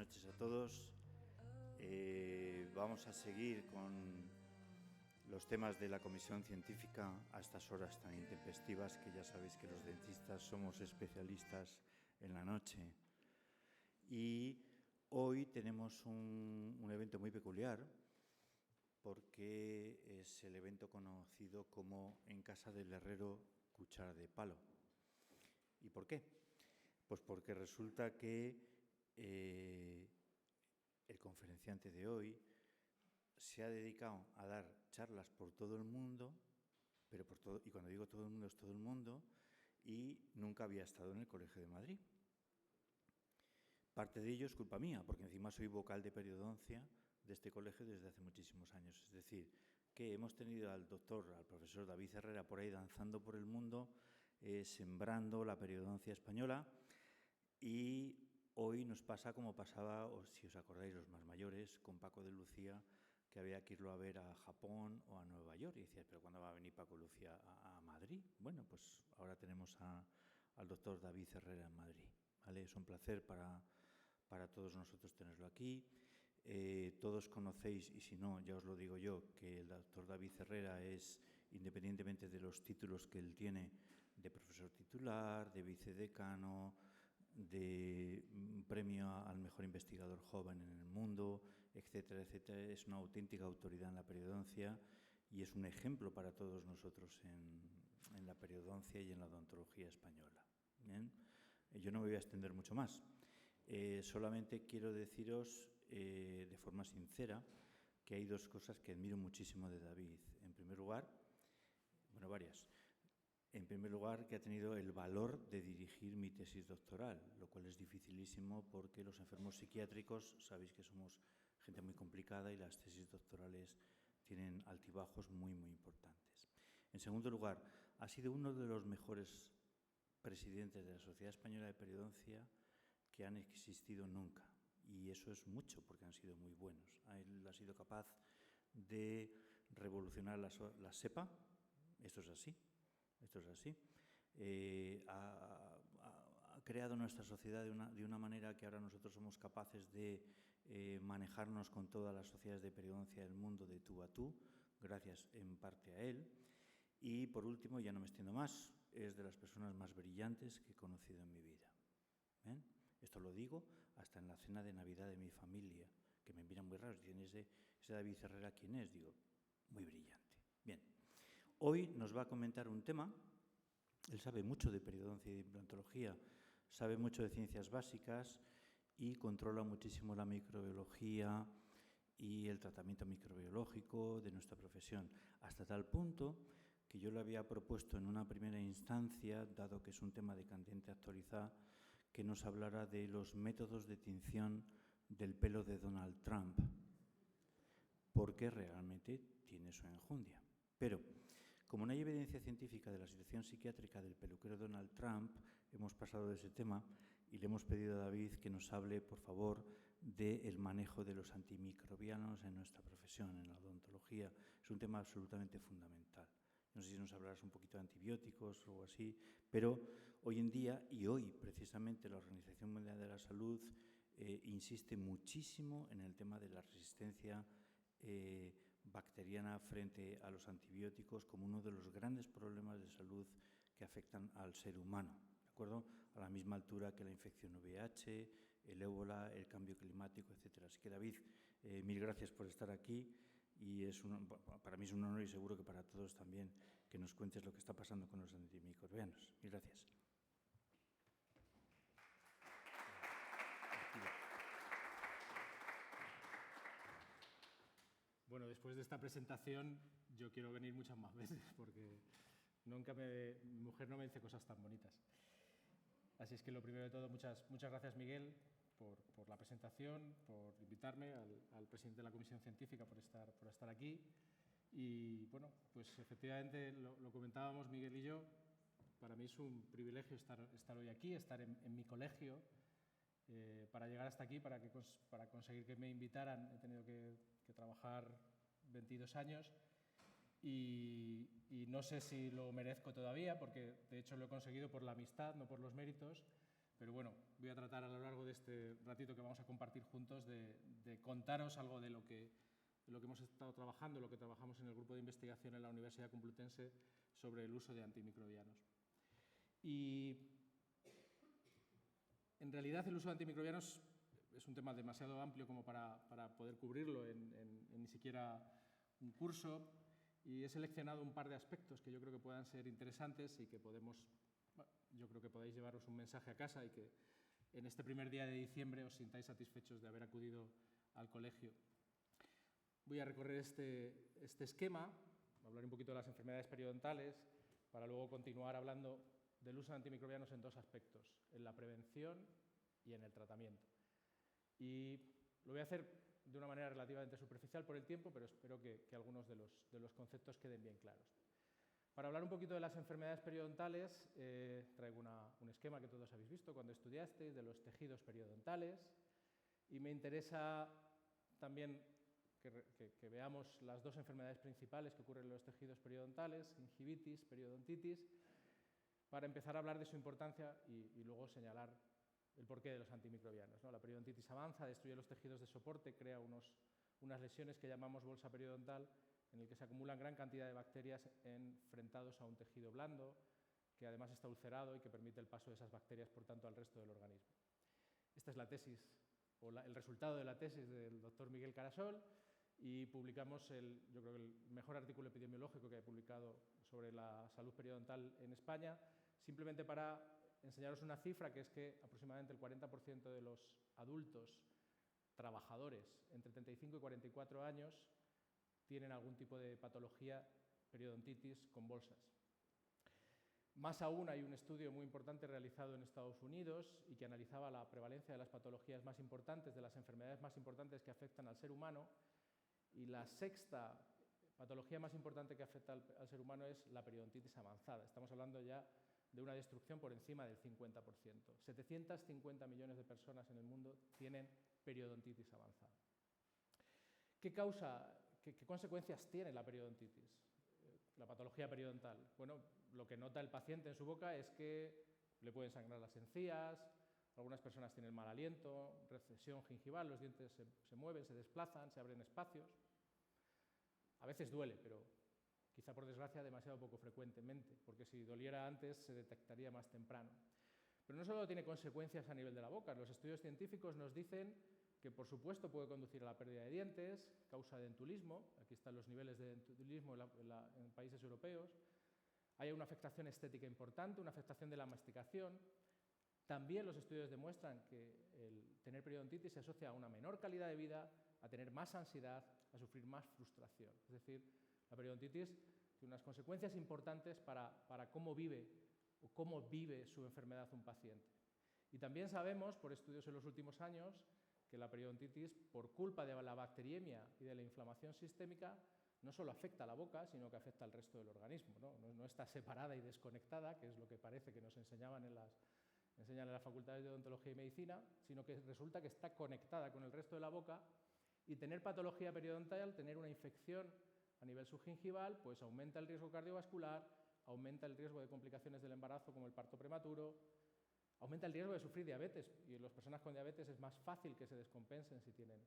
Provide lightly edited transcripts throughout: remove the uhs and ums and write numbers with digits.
noches a todos. Vamos a seguir con los temas de la comisión científica a estas horas tan intempestivas, que ya sabéis que los dentistas somos especialistas en la noche. Y hoy tenemos un evento muy peculiar, porque es el evento conocido como En casa del herrero, cuchara de palo. ¿Y por qué? Pues porque resulta que el conferenciante de hoy se ha dedicado a dar charlas por todo el mundo, pero por todo, y cuando digo todo el mundo es todo el mundo, y nunca había estado en el Colegio de Madrid. Parte de ello es culpa mía, porque encima soy vocal de periodoncia de este colegio desde hace muchísimos años. Es decir, que hemos tenido al profesor David Herrera por ahí danzando por el mundo, sembrando la periodoncia española, y hoy nos pasa como pasaba, o si os acordáis los más mayores, con Paco de Lucía, que había que irlo a ver a Japón o a Nueva York. Y decías, ¿pero cuándo va a venir Paco de Lucía a Madrid? Bueno, pues ahora tenemos al doctor David Herrera en Madrid. ¿Vale? Es un placer para todos nosotros tenerlo aquí. Todos conocéis, y si no, ya os lo digo yo, que el doctor David Herrera es, independientemente de los títulos que él tiene, de profesor titular, de vicedecano, de premio al mejor investigador joven en el mundo, etcétera, etcétera. Es una auténtica autoridad en la periodoncia y es un ejemplo para todos nosotros en la periodoncia y en la odontología española. ¿Bien? Yo no me voy a extender mucho más. Solamente quiero deciros de forma sincera que hay dos cosas que admiro muchísimo de David. En primer lugar, bueno, varias. En primer lugar, que ha tenido el valor de dirigir mi tesis doctoral, lo cual es dificilísimo porque los enfermos psiquiátricos sabéis que somos gente muy complicada y las tesis doctorales tienen altibajos muy, muy importantes. En segundo lugar, ha sido uno de los mejores presidentes de la Sociedad Española de Periodoncia que han existido nunca. Y eso es mucho, porque han sido muy buenos. Él ha sido capaz de revolucionar la SEPA, esto es así. Esto es así. Ha creado nuestra sociedad de una manera que ahora nosotros somos capaces de manejarnos con todas las sociedades de periodoncia del mundo de tú a tú, gracias en parte a él. Y por último, ya no me extiendo más, es de las personas más brillantes que he conocido en mi vida. ¿Ven? Esto lo digo hasta en la cena de Navidad de mi familia, que me miran muy raro, dicen, ¿ese David Herrera quién es? Digo, muy brillante. Bien. Hoy nos va a comentar un tema, él sabe mucho de periodoncia y de implantología, sabe mucho de ciencias básicas y controla muchísimo la microbiología y el tratamiento microbiológico de nuestra profesión, hasta tal punto que yo le había propuesto en una primera instancia, dado que es un tema de candente actualidad, que nos hablara de los métodos de tinción del pelo de Donald Trump, porque realmente tiene su enjundia. Pero, como no hay evidencia científica de la situación psiquiátrica del peluquero Donald Trump, hemos pasado de ese tema y le hemos pedido a David que nos hable, por favor, del manejo de los antimicrobianos en nuestra profesión, en la odontología. Es un tema absolutamente fundamental. No sé si nos hablarás un poquito de antibióticos o así, pero hoy en día, y hoy precisamente la Organización Mundial de la Salud insiste muchísimo en el tema de la resistencia bacteriana frente a los antibióticos como uno de los grandes problemas de salud que afectan al ser humano, ¿de acuerdo? A la misma altura que la infección VIH, el ébola, el cambio climático, etcétera. Así que, David, mil gracias por estar aquí y para mí es un honor y seguro que para todos también que nos cuentes lo que está pasando con los antimicrobianos. Mil gracias. Bueno, después de esta presentación yo quiero venir muchas más veces porque nunca mi mujer no me dice cosas tan bonitas. Así es que lo primero de todo, muchas gracias, Miguel, por la presentación, por invitarme, al presidente de la Comisión Científica por estar aquí. Y bueno, pues efectivamente lo comentábamos Miguel y yo, para mí es un privilegio estar hoy aquí, estar en mi colegio. Para llegar hasta aquí, para conseguir que me invitaran, he tenido que trabajar 22 años y no sé si lo merezco todavía, porque de hecho lo he conseguido por la amistad, no por los méritos, pero bueno, voy a tratar a lo largo de este ratito que vamos a compartir juntos de contaros algo de lo que hemos estado trabajando, lo que trabajamos en el grupo de investigación en la Universidad Complutense sobre el uso de antimicrobianos. Y en realidad el uso de antimicrobianos es un tema demasiado amplio como para poder cubrirlo en ni siquiera un curso, y he seleccionado un par de aspectos que yo creo que puedan ser interesantes y que yo creo que podáis llevaros un mensaje a casa y que en este primer día de diciembre os sintáis satisfechos de haber acudido al colegio. Voy a recorrer este esquema, hablar un poquito de las enfermedades periodontales, para luego continuar hablando del uso de antimicrobianos en dos aspectos, en la prevención y en el tratamiento. Y lo voy a hacer de una manera relativamente superficial por el tiempo, pero espero que algunos de los conceptos queden bien claros. Para hablar un poquito de las enfermedades periodontales, traigo un esquema que todos habéis visto cuando estudiasteis de los tejidos periodontales, y me interesa también que veamos las dos enfermedades principales que ocurren en los tejidos periodontales, gingivitis, periodontitis, para empezar a hablar de su importancia y luego señalar el porqué de los antimicrobianos, ¿no? La periodontitis avanza, destruye los tejidos de soporte, crea unas lesiones que llamamos bolsa periodontal, en el que se acumulan gran cantidad de bacterias enfrentados a un tejido blando, que además está ulcerado y que permite el paso de esas bacterias, por tanto, al resto del organismo. Esta es la tesis, o el resultado de la tesis del doctor Miguel Carasol, y publicamos yo creo que el mejor artículo epidemiológico que he publicado sobre la salud periodontal en España, simplemente para enseñaros una cifra, que es que aproximadamente el 40% de los adultos trabajadores entre 35 y 44 años tienen algún tipo de patología periodontitis con bolsas. Más aún, hay un estudio muy importante realizado en Estados Unidos y que analizaba la prevalencia de las patologías más importantes, de las enfermedades más importantes que afectan al ser humano, y la sexta patología más importante que afecta al ser humano es la periodontitis avanzada. Estamos hablando ya de una destrucción por encima del 50%. 750 millones de personas en el mundo tienen periodontitis avanzada. ¿Qué consecuencias tiene la periodontitis, la patología periodontal? Bueno, lo que nota el paciente en su boca es que le pueden sangrar las encías, algunas personas tienen mal aliento, recesión gingival, los dientes se mueven, se desplazan, se abren espacios. A veces duele, pero quizá por desgracia demasiado poco frecuentemente, porque si doliera antes se detectaría más temprano. Pero no solo tiene consecuencias a nivel de la boca, los estudios científicos nos dicen que por supuesto puede conducir a la pérdida de dientes, causa dentulismo, aquí están los niveles de dentulismo en países europeos, hay una afectación estética importante, una afectación de la masticación. También los estudios demuestran que el tener periodontitis se asocia a una menor calidad de vida, a tener más ansiedad, a sufrir más frustración. Es decir, la periodontitis tiene unas consecuencias importantes para cómo vive su enfermedad un paciente. Y también sabemos, por estudios en los últimos años, que la periodontitis, por culpa de la bacteriemia y de la inflamación sistémica, no solo afecta a la boca, sino que afecta al resto del organismo, ¿no? No está separada y desconectada, que es lo que parece que nos enseñan en las facultades de odontología y medicina, sino que resulta que está conectada con el resto de la boca, y tener patología periodontal, tener una infección a nivel subgingival, pues aumenta el riesgo cardiovascular, aumenta el riesgo de complicaciones del embarazo como el parto prematuro, aumenta el riesgo de sufrir diabetes, y en las personas con diabetes es más fácil que se descompensen si tienen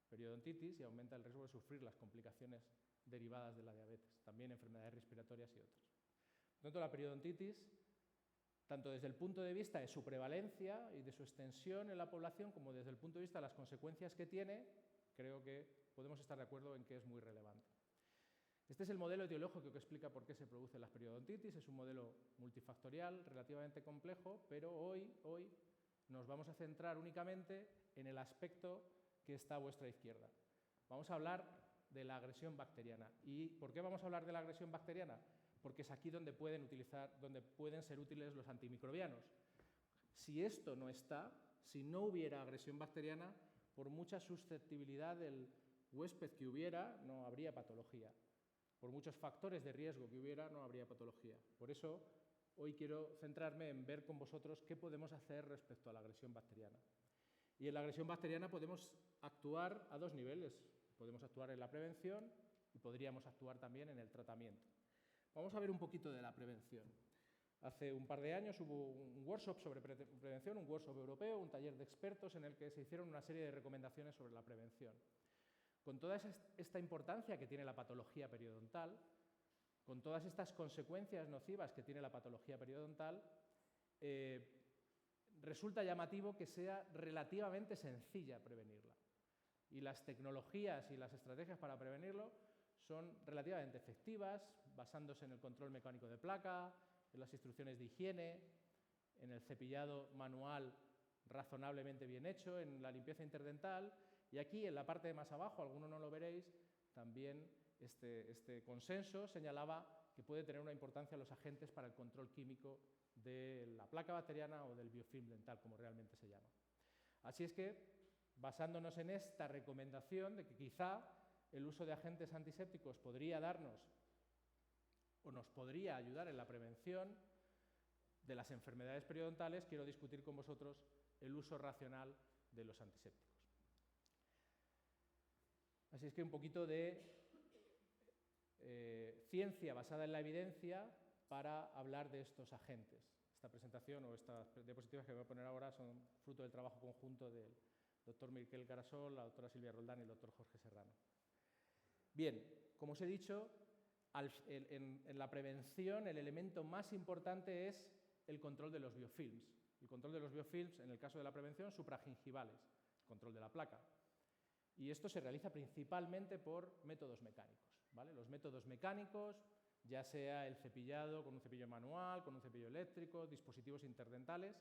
periodontitis, y aumenta el riesgo de sufrir las complicaciones derivadas de la diabetes, también enfermedades respiratorias y otras. Por tanto, la periodontitis, tanto desde el punto de vista de su prevalencia y de su extensión en la población, como desde el punto de vista de las consecuencias que tiene, creo que podemos estar de acuerdo en que es muy relevante. Este es el modelo etiológico que explica por qué se producen las periodontitis. Es un modelo multifactorial, relativamente complejo, pero hoy nos vamos a centrar únicamente en el aspecto que está a vuestra izquierda. Vamos a hablar de la agresión bacteriana. ¿Y por qué vamos a hablar de la agresión bacteriana? Porque es aquí donde pueden ser útiles los antimicrobianos. Si esto no está, si no hubiera agresión bacteriana, por mucha susceptibilidad del huésped que hubiera, no habría patología. Por muchos factores de riesgo que hubiera, no habría patología. Por eso, hoy quiero centrarme en ver con vosotros qué podemos hacer respecto a la agresión bacteriana. Y en la agresión bacteriana podemos actuar a dos niveles. Podemos actuar en la prevención y podríamos actuar también en el tratamiento. Vamos a ver un poquito de la prevención. Hace un par de años hubo un workshop sobre prevención, un workshop europeo, un taller de expertos en el que se hicieron una serie de recomendaciones sobre la prevención. Con toda esta importancia que tiene la patología periodontal, con todas estas consecuencias nocivas que tiene la patología periodontal, resulta llamativo que sea relativamente sencilla prevenirla. Y las tecnologías y las estrategias para prevenirlo son relativamente efectivas, basándose en el control mecánico de placa, en las instrucciones de higiene, en el cepillado manual razonablemente bien hecho, en la limpieza interdental. Y aquí, en la parte de más abajo, algunos no lo veréis, también este consenso señalaba que puede tener una importancia los agentes para el control químico de la placa bacteriana o del biofilm dental, como realmente se llama. Así es que, basándonos en esta recomendación de que quizá el uso de agentes antisépticos podría darnos o nos podría ayudar en la prevención de las enfermedades periodontales, quiero discutir con vosotros el uso racional de los antisépticos. Así es que un poquito de ciencia basada en la evidencia para hablar de estos agentes. Esta presentación o estas diapositivas que voy a poner ahora son fruto del trabajo conjunto del doctor Miquel Carasol, la doctora Silvia Roldán y el doctor Jorge Serrano. Bien, como os he dicho, en la prevención el elemento más importante es el control de los biofilms. El control de los biofilms, en el caso de la prevención, supragingivales, control de la placa. Y esto se realiza principalmente por métodos mecánicos, ¿vale? Los métodos mecánicos, ya sea el cepillado con un cepillo manual, con un cepillo eléctrico, dispositivos interdentales,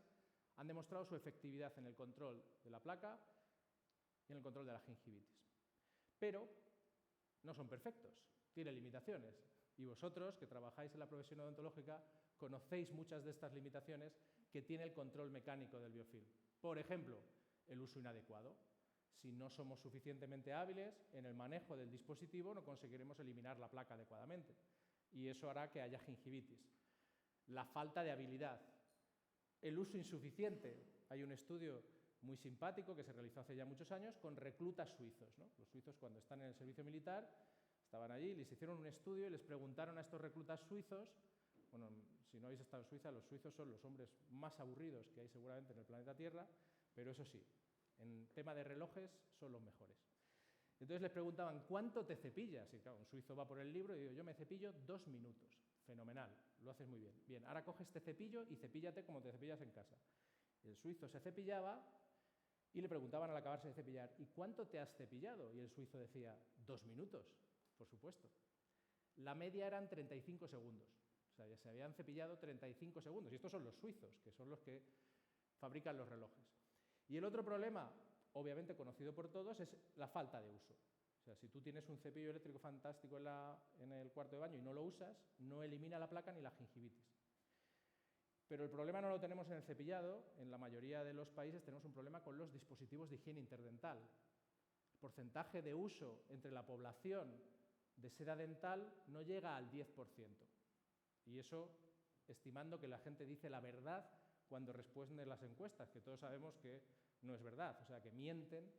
han demostrado su efectividad en el control de la placa y en el control de la gingivitis. Pero no son perfectos, tienen limitaciones. Y vosotros, que trabajáis en la profesión odontológica, conocéis muchas de estas limitaciones que tiene el control mecánico del biofilm. Por ejemplo, el uso inadecuado. Si no somos suficientemente hábiles en el manejo del dispositivo, no conseguiremos eliminar la placa adecuadamente. Y eso hará que haya gingivitis. La falta de habilidad. El uso insuficiente. Hay un estudio muy simpático que se realizó hace ya muchos años con reclutas suizos, ¿no? Los suizos, cuando están en el servicio militar, estaban allí, les hicieron un estudio y les preguntaron a estos reclutas suizos, bueno, si no habéis estado en Suiza, los suizos son los hombres más aburridos que hay seguramente en el planeta Tierra, pero eso sí, en tema de relojes son los mejores. Entonces les preguntaban, ¿cuánto te cepillas? Y claro, un suizo va por el libro y digo, yo me cepillo 2 minutos. Fenomenal, lo haces muy bien. Bien, ahora coge este cepillo y cepíllate como te cepillas en casa. El suizo se cepillaba y le preguntaban al acabarse de cepillar, ¿y cuánto te has cepillado? Y el suizo decía, 2 minutos, por supuesto. La media eran 35 segundos. O sea, ya se habían cepillado 35 segundos. Y estos son los suizos, que son los que fabrican los relojes. Y el otro problema, obviamente conocido por todos, es la falta de uso. O sea, si tú tienes un cepillo eléctrico fantástico en el cuarto de baño y no lo usas, no elimina la placa ni la gingivitis. Pero el problema no lo tenemos en el cepillado. En la mayoría de los países tenemos un problema con los dispositivos de higiene interdental. El porcentaje de uso entre la población de seda dental no llega al 10%. Y eso estimando que la gente dice la verdad cuando responden las encuestas, que todos sabemos que no es verdad, o sea, que mienten.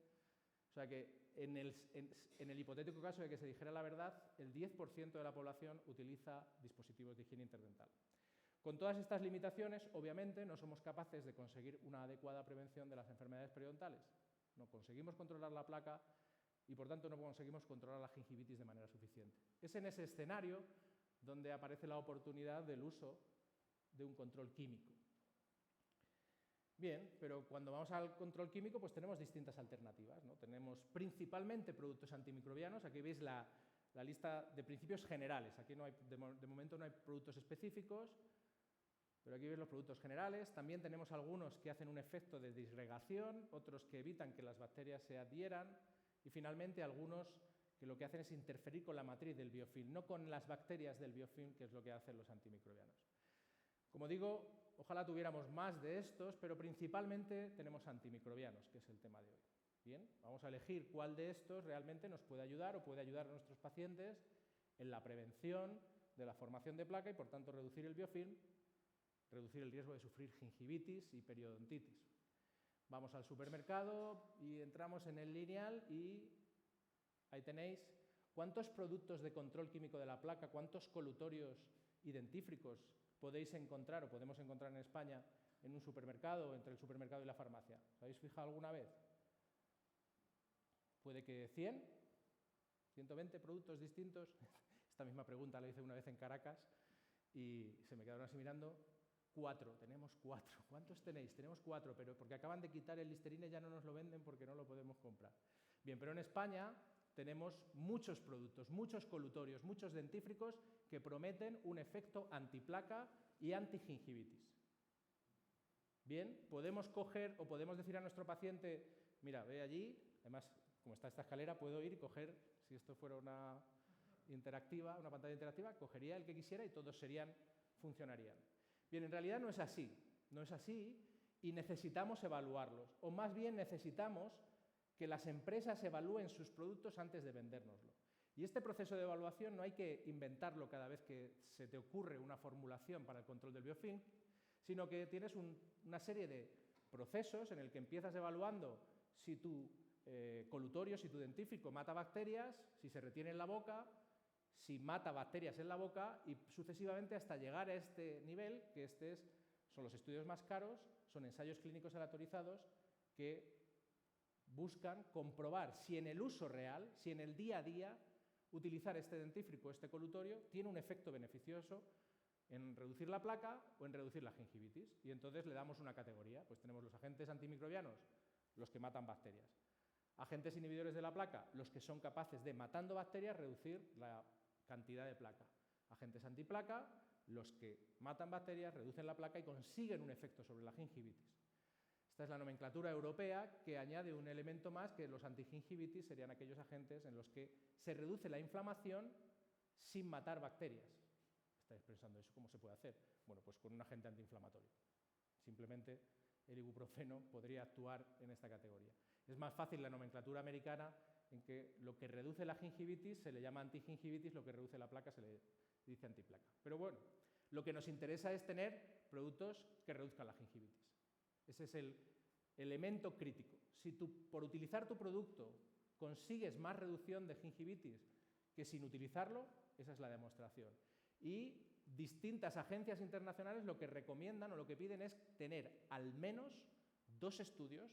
O sea, que en el hipotético caso de que se dijera la verdad, el 10% de la población utiliza dispositivos de higiene interdental. Con todas estas limitaciones, obviamente, no somos capaces de conseguir una adecuada prevención de las enfermedades periodontales. No conseguimos controlar la placa y, por tanto, no conseguimos controlar la gingivitis de manera suficiente. Es en ese escenario donde aparece la oportunidad del uso de un control químico. Bien, pero cuando vamos al control químico, pues tenemos distintas alternativas, ¿no? Tenemos principalmente productos antimicrobianos. Aquí veis la lista de principios generales. Aquí no hay, de momento no hay productos específicos, pero aquí veis los productos generales. También tenemos algunos que hacen un efecto de disgregación, otros que evitan que las bacterias se adhieran y finalmente algunos que lo que hacen es interferir con la matriz del biofilm, no con las bacterias del biofilm, que es lo que hacen los antimicrobianos. Como digo, ojalá tuviéramos más de estos, pero principalmente tenemos antimicrobianos, que es el tema de hoy. Bien, vamos a elegir cuál de estos realmente nos puede ayudar o puede ayudar a nuestros pacientes en la prevención de la formación de placa y, por tanto, reducir el biofilm, reducir el riesgo de sufrir gingivitis y periodontitis. Vamos al supermercado y entramos en el lineal y ahí tenéis cuántos productos de control químico de la placa, cuántos colutorios y dentífricos podéis encontrar o podemos encontrar en España en un supermercado, entre el supermercado y la farmacia? ¿Os habéis fijado alguna vez? Puede que 100, 120 productos distintos. Esta misma pregunta la hice una vez en Caracas y se me quedaron así mirando. 4, tenemos 4. ¿Cuántos tenéis? Tenemos 4, pero porque acaban de quitar el Listerine ya no nos lo venden porque no lo podemos comprar. Bien, pero en España tenemos muchos productos, muchos colutorios, muchos dentífricos que prometen un efecto antiplaca y antigingivitis. Bien, podemos coger o podemos decir a nuestro paciente, mira, ve allí, además, como está esta escalera, puedo ir y coger, si esto fuera una pantalla interactiva, cogería el que quisiera y todos funcionarían. Bien, en realidad no es así y necesitamos evaluarlos, o más bien necesitamos que las empresas evalúen sus productos antes de vendérnoslo. Y este proceso de evaluación no hay que inventarlo cada vez que se te ocurre una formulación para el control del biofilm, sino que tienes una serie de procesos en el que empiezas evaluando si tu colutorio, si tu dentífrico mata bacterias, si se retiene en la boca, si mata bacterias en la boca y sucesivamente hasta llegar a este nivel, que son los estudios más caros, son ensayos clínicos aleatorizados que buscan comprobar si en el uso real, si en el día a día, utilizar este dentífrico, este colutorio, tiene un efecto beneficioso en reducir la placa o en reducir la gingivitis. Y entonces le damos una categoría. Pues tenemos los agentes antimicrobianos, los que matan bacterias. Agentes inhibidores de la placa, los que son capaces de, matando bacterias, reducir la cantidad de placa. Agentes antiplaca, los que matan bacterias, reducen la placa y consiguen un efecto sobre la gingivitis. Esta es la nomenclatura europea que añade un elemento más, que los antigingivitis serían aquellos agentes en los que se reduce la inflamación sin matar bacterias. ¿Estáis pensando eso? ¿Cómo se puede hacer? Bueno, pues con un agente antiinflamatorio. Simplemente el ibuprofeno podría actuar en esta categoría. Es más fácil la nomenclatura americana, en que lo que reduce la gingivitis se le llama antigingivitis, lo que reduce la placa se le dice antiplaca. Pero bueno, lo que nos interesa es tener productos que reduzcan la gingivitis. Ese es el elemento crítico. Si tú, por utilizar tu producto, consigues más reducción de gingivitis que sin utilizarlo, esa es la demostración. Y distintas agencias internacionales lo que recomiendan o lo que piden es tener al menos 2 estudios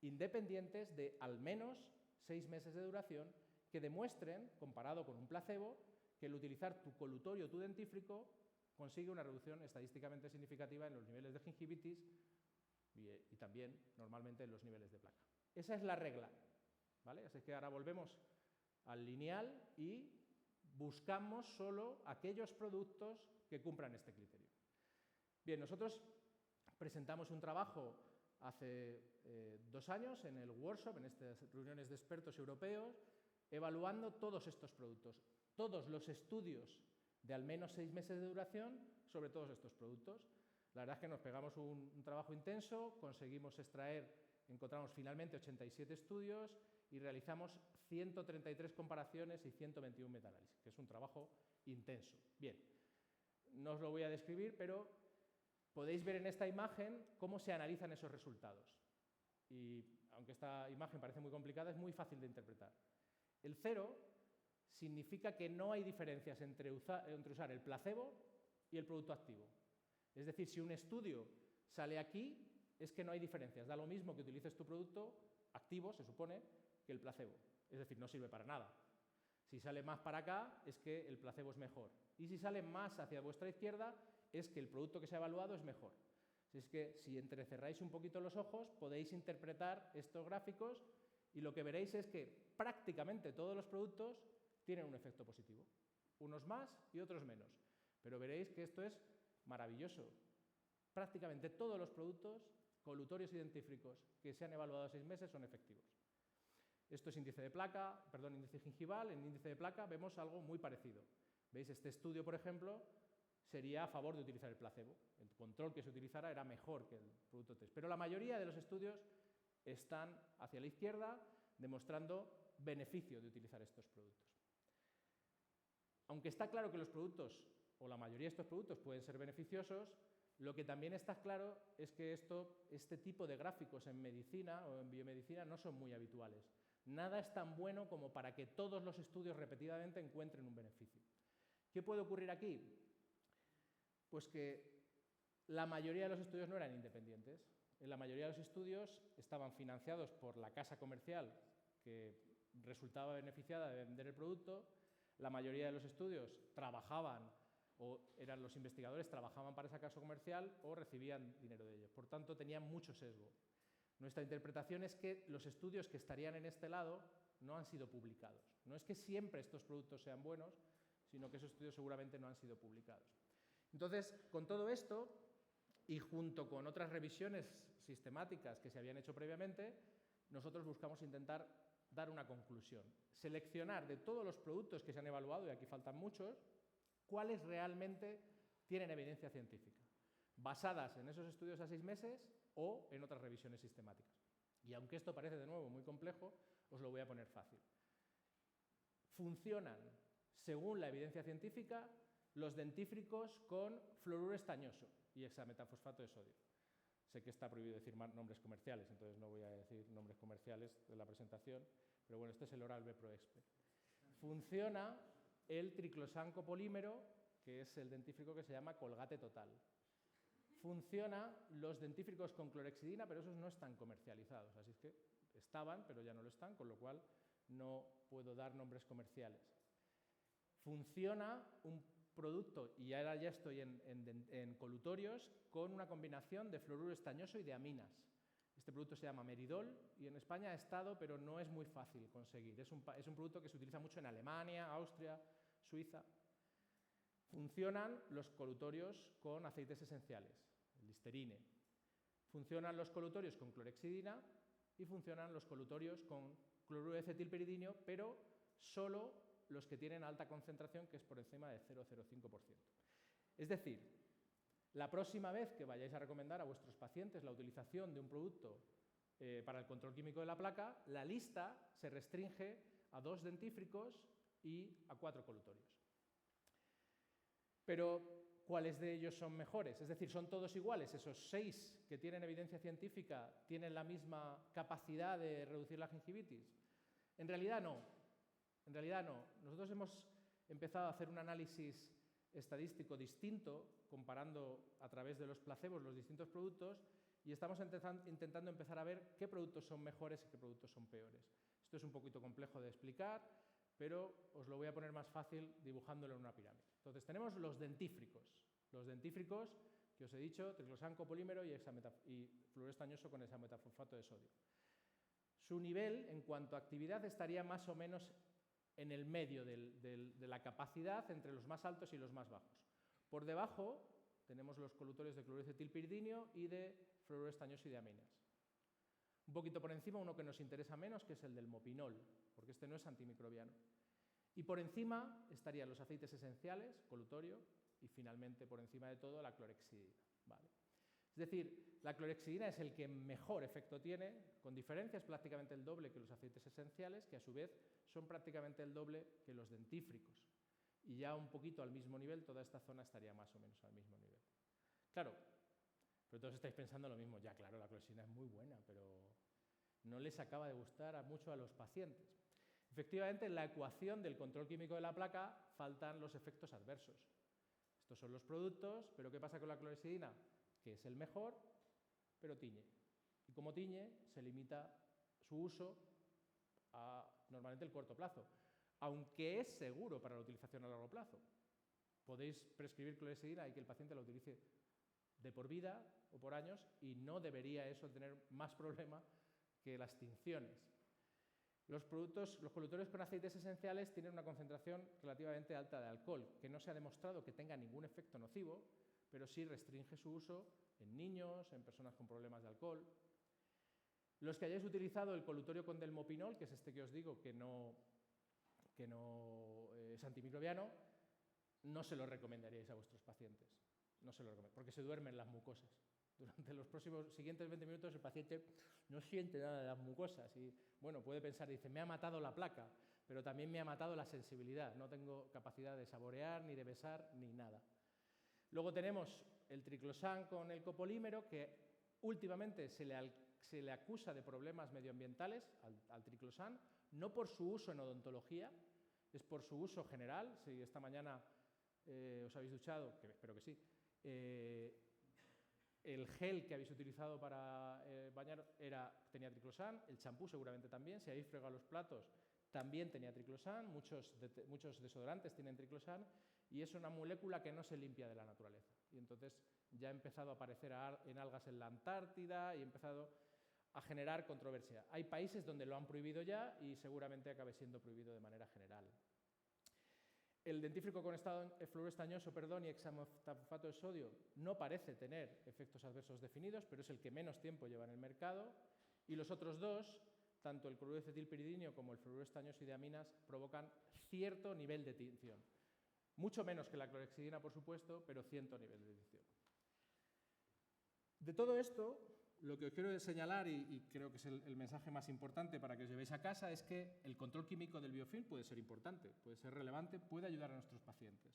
independientes de al menos 6 meses de duración que demuestren, comparado con un placebo, que el utilizar tu colutorio o tu dentífrico consigue una reducción estadísticamente significativa en los niveles de gingivitis y también normalmente en los niveles de placa. Esa es la regla, ¿vale? Así que ahora volvemos al lineal y buscamos solo aquellos productos que cumplan este criterio. Bien, nosotros presentamos un trabajo hace 2 años en el workshop, en estas reuniones de expertos europeos, evaluando todos estos productos, todos los estudios de al menos 6 meses de duración sobre todos estos productos. La verdad es que nos pegamos un trabajo intenso, conseguimos encontramos finalmente 87 estudios y realizamos 133 comparaciones y 121 metaanálisis, que es un trabajo intenso. Bien, no os lo voy a describir, pero podéis ver en esta imagen cómo se analizan esos resultados. Y aunque esta imagen parece muy complicada, es muy fácil de interpretar. El 0 significa que no hay diferencias entre usar el placebo y el producto activo. Es decir, si un estudio sale aquí, es que no hay diferencias. Da lo mismo que utilices tu producto activo, se supone, que el placebo. Es decir, no sirve para nada. Si sale más para acá, es que el placebo es mejor. Y si sale más hacia vuestra izquierda, es que el producto que se ha evaluado es mejor. Es que si entrecerráis un poquito los ojos, podéis interpretar estos gráficos y lo que veréis es que prácticamente todos los productos tienen un efecto positivo. Unos más y otros menos. Pero veréis que esto es maravilloso. Prácticamente todos los productos, colutorios y dentífricos que se han evaluado a 6 meses son efectivos. Esto es índice gingival. En índice de placa vemos algo muy parecido. ¿Veis? Este estudio, por ejemplo, sería a favor de utilizar el placebo. El control que se utilizara era mejor que el producto test. Pero la mayoría de los estudios están hacia la izquierda, demostrando beneficio de utilizar estos productos. Aunque está claro que los productos, o la mayoría de estos productos, pueden ser beneficiosos, lo que también está claro es que este tipo de gráficos en medicina o en biomedicina no son muy habituales. Nada es tan bueno como para que todos los estudios repetidamente encuentren un beneficio. ¿Qué puede ocurrir aquí? Pues que la mayoría de los estudios no eran independientes. En la mayoría de los estudios estaban financiados por la casa comercial que resultaba beneficiada de vender el producto. La mayoría de los estudios trabajaban, o eran los investigadores, trabajaban para esa casa comercial o recibían dinero de ellos. Por tanto, tenían mucho sesgo. Nuestra interpretación es que los estudios que estarían en este lado no han sido publicados. No es que siempre estos productos sean buenos, sino que esos estudios seguramente no han sido publicados. Entonces, con todo esto, y junto con otras revisiones sistemáticas que se habían hecho previamente, nosotros buscamos intentar dar una conclusión. Seleccionar de todos los productos que se han evaluado, y aquí faltan muchos, cuáles realmente tienen evidencia científica, basadas en esos estudios a 6 meses o en otras revisiones sistemáticas. Y aunque esto parece de nuevo muy complejo, os lo voy a poner fácil. Funcionan, según la evidencia científica, los dentífricos con fluoruro estañoso y hexametafosfato de sodio. Sé que está prohibido decir nombres comerciales, entonces no voy a decir nombres comerciales de la presentación, pero bueno, este es el Oral-B Pro Expert. Funciona el triclosan copolímero, que es el dentífrico que se llama Colgate Total. Funciona los dentífricos con clorhexidina, pero esos no están comercializados, así es que estaban, pero ya no lo están, con lo cual no puedo dar nombres comerciales. Funciona un producto, y ahora ya estoy en colutorios, con una combinación de fluoruro estañoso y de aminas. Este producto se llama Meridol y en España ha estado, pero no es muy fácil conseguir. Es un producto que se utiliza mucho en Alemania, Austria, Suiza. Funcionan los colutorios con aceites esenciales, el Listerine. Funcionan los colutorios con clorhexidina y funcionan los colutorios con cloruro de acetilpiridinio, pero solo los que tienen alta concentración, que es por encima de 0,05%. Es decir, la próxima vez que vayáis a recomendar a vuestros pacientes la utilización de un producto para el control químico de la placa, la lista se restringe a 2 dentífricos y a 4 colutorios. Pero, ¿cuáles de ellos son mejores? Es decir, ¿son todos iguales? ¿Esos 6 que tienen evidencia científica tienen la misma capacidad de reducir la gingivitis? En realidad no. En realidad no. Nosotros hemos empezado a hacer un análisis estadístico distinto, comparando a través de los placebos los distintos productos, y estamos intentando empezar a ver qué productos son mejores y qué productos son peores. Esto es un poquito complejo de explicar, pero os lo voy a poner más fácil dibujándolo en una pirámide. Entonces tenemos los dentífricos que os he dicho, triclosan copolímero y fluoruro estañoso con hexametafosfato de sodio. Su nivel en cuanto a actividad estaría más o menos en el medio de la capacidad, entre los más altos y los más bajos. Por debajo tenemos los colutorios de cloruro de acetilpiridinio y de fluoruro estañoso y de aminas. Un poquito por encima, uno que nos interesa menos, que es el del mopinol, porque este no es antimicrobiano. Y por encima estarían los aceites esenciales, colutorio, y finalmente por encima de todo la clorhexidina, ¿vale? Es decir, la clorhexidina es el que mejor efecto tiene, con diferencias prácticamente el doble que los aceites esenciales, que a su vez son prácticamente el doble que los dentífricos. Y ya un poquito al mismo nivel, toda esta zona estaría más o menos al mismo nivel. Claro, pero todos estáis pensando lo mismo. Ya, claro, la clorhexidina es muy buena, pero no les acaba de gustar mucho a los pacientes. Efectivamente, en la ecuación del control químico de la placa faltan los efectos adversos. Estos son los productos, pero ¿qué pasa con la clorhexidina? Que es el mejor, pero tiñe. Y como tiñe, se limita su uso a normalmente el corto plazo, aunque es seguro para la utilización a largo plazo. Podéis prescribir clorhexidina y que el paciente la utilice de por vida o por años y no debería eso tener más problema que las tinciones. Los colutorios con aceites esenciales tienen una concentración relativamente alta de alcohol, que no se ha demostrado que tenga ningún efecto nocivo, pero sí restringe su uso en niños, en personas con problemas de alcohol. Los que hayáis utilizado el colutorio con delmopinol, que es este que os digo que no es antimicrobiano, no se lo recomendaríais a vuestros pacientes. No se lo recomendaríais, porque se duermen las mucosas. Durante los siguientes 20 minutos el paciente no siente nada de las mucosas y, bueno, puede pensar, dice, me ha matado la placa, pero también me ha matado la sensibilidad. No tengo capacidad de saborear, ni de besar, ni nada. Luego tenemos el triclosan con el copolímero, que últimamente se le acusa de problemas medioambientales al triclosan, no por su uso en odontología, es por su uso general. Si esta mañana os habéis duchado, que espero que sí, El gel que habéis utilizado para bañar tenía triclosan, el champú seguramente también, si habéis fregado los platos también tenía triclosan, muchos desodorantes tienen triclosan, y es una molécula que no se limpia de la naturaleza. Y entonces ya ha empezado a aparecer en algas en la Antártida y ha empezado a generar controversia. Hay países donde lo han prohibido ya y seguramente acabe siendo prohibido de manera general. El dentífrico con fluoruro estañoso y hexametafosato de sodio no parece tener efectos adversos definidos, pero es el que menos tiempo lleva en el mercado. Y los otros dos, tanto el cloruro de acetilpiridinio como el fluoruro estañoso y de aminas, provocan cierto nivel de tinción. Mucho menos que la clorhexidina, por supuesto, pero cierto nivel de tinción. De todo esto, lo que os quiero señalar, y creo que es el mensaje más importante para que os llevéis a casa, es que el control químico del biofilm puede ser importante, puede ser relevante, puede ayudar a nuestros pacientes,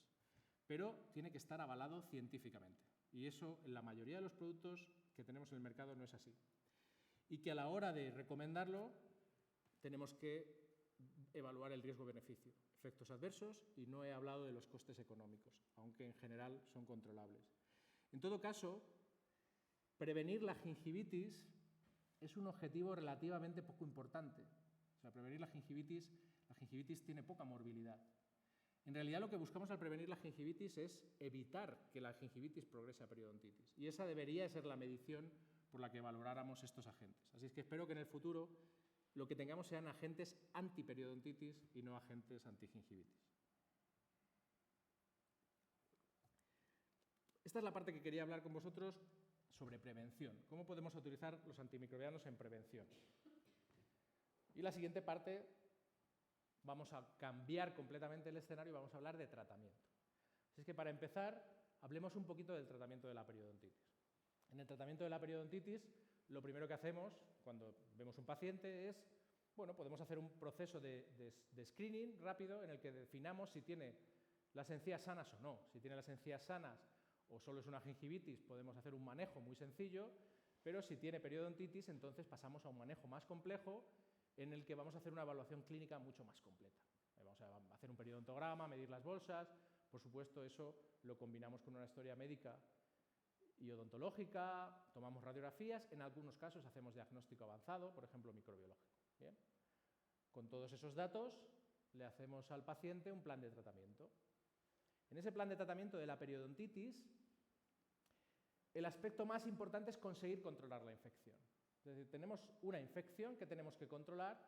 pero tiene que estar avalado científicamente. Y eso, en la mayoría de los productos que tenemos en el mercado, no es así. Y que a la hora de recomendarlo, tenemos que evaluar el riesgo-beneficio, efectos adversos, y no he hablado de los costes económicos, aunque en general son controlables. En todo caso, prevenir la gingivitis es un objetivo relativamente poco importante. O sea, prevenir la gingivitis tiene poca morbilidad. En realidad lo que buscamos al prevenir la gingivitis es evitar que la gingivitis progrese a periodontitis. Y esa debería ser la medición por la que valoráramos estos agentes. Así es que espero que en el futuro lo que tengamos sean agentes antiperiodontitis y no agentes antigingivitis. Esta es la parte que quería hablar con vosotros sobre prevención. ¿Cómo podemos utilizar los antimicrobianos en prevención? Y la siguiente parte vamos a cambiar completamente el escenario y vamos a hablar de tratamiento. Así es que para empezar, hablemos un poquito del tratamiento de la periodontitis. En el tratamiento de la periodontitis, lo primero que hacemos cuando vemos un paciente es, bueno, podemos hacer un proceso de screening rápido en el que definamos si tiene las encías sanas o no. Si tiene las encías sanas o solo es una gingivitis, podemos hacer un manejo muy sencillo, pero si tiene periodontitis, entonces pasamos a un manejo más complejo en el que vamos a hacer una evaluación clínica mucho más completa. Vamos a hacer un periodontograma, medir las bolsas, por supuesto eso lo combinamos con una historia médica y odontológica, tomamos radiografías, en algunos casos hacemos diagnóstico avanzado, por ejemplo microbiológico. ¿Bien? Con todos esos datos le hacemos al paciente un plan de tratamiento. En ese plan de tratamiento de la periodontitis, el aspecto más importante es conseguir controlar la infección. Es decir, tenemos una infección que tenemos que controlar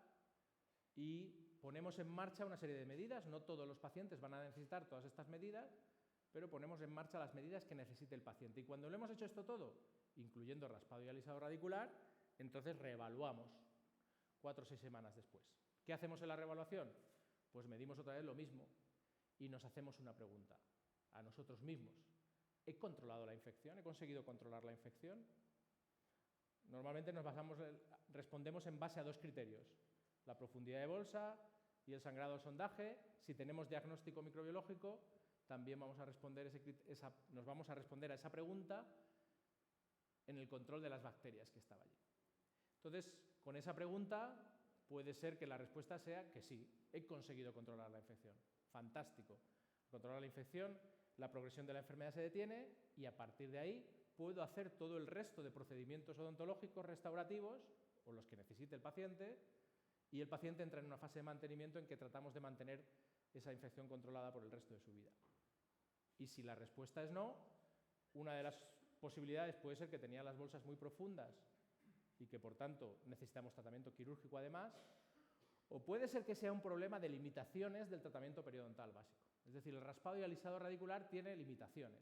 y ponemos en marcha una serie de medidas. No todos los pacientes van a necesitar todas estas medidas, pero ponemos en marcha las medidas que necesite el paciente. Y cuando lo hemos hecho esto todo, incluyendo raspado y alisado radicular, entonces reevaluamos 4 o 6 semanas después. ¿Qué hacemos en la reevaluación? Pues medimos otra vez lo mismo y nos hacemos una pregunta a nosotros mismos. ¿He controlado la infección? ¿He conseguido controlar la infección? Normalmente respondemos en base a 2 criterios: la profundidad de bolsa y el sangrado al sondaje. Si tenemos diagnóstico microbiológico, también nos vamos a responder a esa pregunta en el control de las bacterias que estaba allí. Entonces, con esa pregunta puede ser que la respuesta sea que sí, he conseguido controlar la infección. Fantástico. Controlar la infección, la progresión de la enfermedad se detiene y a partir de ahí puedo hacer todo el resto de procedimientos odontológicos restaurativos o los que necesite el paciente, y el paciente entra en una fase de mantenimiento en que tratamos de mantener esa infección controlada por el resto de su vida. Y si la respuesta es no, una de las posibilidades puede ser que tenía las bolsas muy profundas y que por tanto necesitamos tratamiento quirúrgico además, o puede ser que sea un problema de limitaciones del tratamiento periodontal básico. Es decir, el raspado y alisado radicular tiene limitaciones.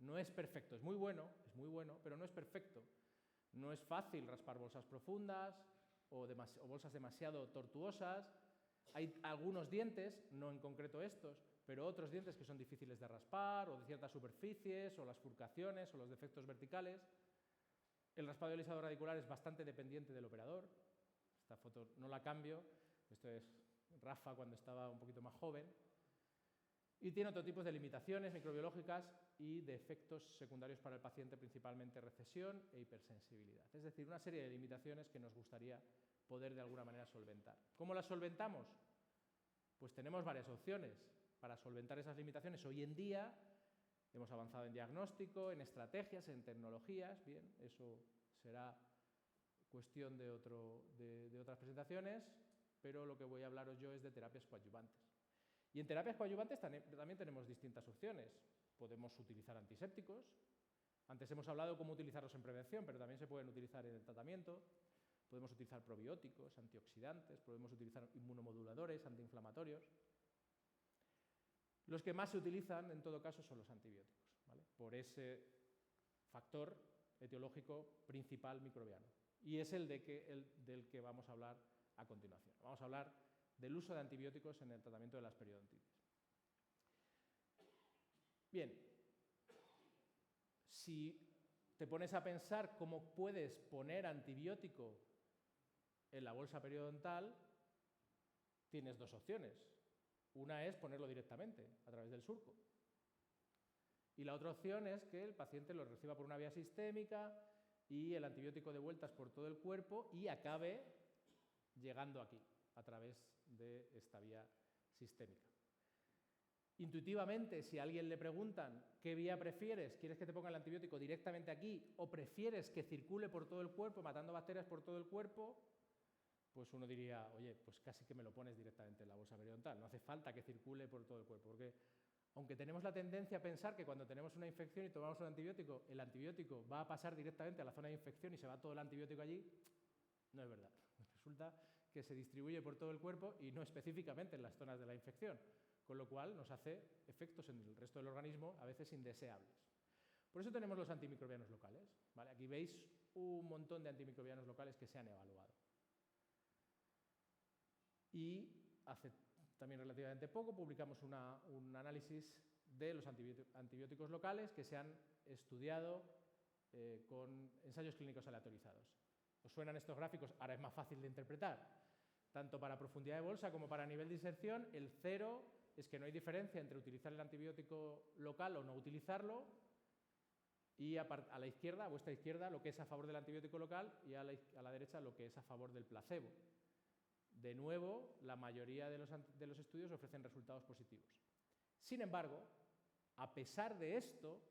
No es perfecto, es muy bueno, pero no es perfecto. No es fácil raspar bolsas profundas o bolsas demasiado tortuosas. Hay algunos dientes, no en concreto estos, pero otros dientes que son difíciles de raspar, o de ciertas superficies, o las furcaciones, o los defectos verticales. El raspado y alisado radicular es bastante dependiente del operador. Esta foto no la cambio, esto es Rafa cuando estaba un poquito más joven. Y tiene otro tipo de limitaciones microbiológicas y de efectos secundarios para el paciente, principalmente recesión e hipersensibilidad. Es decir, una serie de limitaciones que nos gustaría poder de alguna manera solventar. ¿Cómo las solventamos? Pues tenemos varias opciones para solventar esas limitaciones. Hoy en día Hemos avanzado en diagnóstico, en estrategias, en tecnologías. Bien, eso será cuestión de otras presentaciones, pero lo que voy a hablaros yo es de terapias coadyuvantes. Y en terapias coadyuvantes también tenemos distintas opciones. Podemos utilizar antisépticos. Antes hemos hablado de cómo utilizarlos en prevención, pero también se pueden utilizar en el tratamiento. Podemos utilizar probióticos, antioxidantes, podemos utilizar inmunomoduladores, antiinflamatorios. Los que más se utilizan, en todo caso, son los antibióticos, ¿vale? Por ese factor etiológico principal microbiano. Y es del que vamos a hablar a continuación. Vamos a hablar del uso de antibióticos en el tratamiento de las periodontitis. Bien, si te pones a pensar cómo puedes poner antibiótico en la bolsa periodontal, tienes dos opciones. Una es ponerlo directamente, a través del surco. Y la otra opción es que el paciente lo reciba por una vía sistémica y el antibiótico de vueltas por todo el cuerpo y acabe llegando aquí, a través de esta vía sistémica. Intuitivamente, si a alguien le preguntan qué vía prefieres, ¿quieres que te ponga el antibiótico directamente aquí o prefieres que circule por todo el cuerpo, matando bacterias por todo el cuerpo? Pues uno diría, oye, pues casi que me lo pones directamente en la bolsa periodontal, no hace falta que circule por todo el cuerpo, porque aunque tenemos la tendencia a pensar que cuando tenemos una infección y tomamos un antibiótico, el antibiótico va a pasar directamente a la zona de infección y se va todo el antibiótico allí, no es verdad. Resulta que se distribuye por todo el cuerpo y no específicamente en las zonas de la infección, con lo cual nos hace efectos en el resto del organismo a veces indeseables. Por eso tenemos los antimicrobianos locales, ¿vale? Aquí veis un montón de antimicrobianos locales que se han evaluado. Y hace también relativamente poco publicamos un análisis de los antibióticos locales que se han estudiado con ensayos clínicos aleatorizados. ¿Os suenan estos gráficos? Ahora es más fácil de interpretar. Tanto para profundidad de bolsa como para nivel de inserción, el 0 es que no hay diferencia entre utilizar el antibiótico local o no utilizarlo, y a la izquierda, a vuestra izquierda, lo que es a favor del antibiótico local, y a la derecha lo que es a favor del placebo. De nuevo, la mayoría de los estudios ofrecen resultados positivos. Sin embargo, a pesar de esto,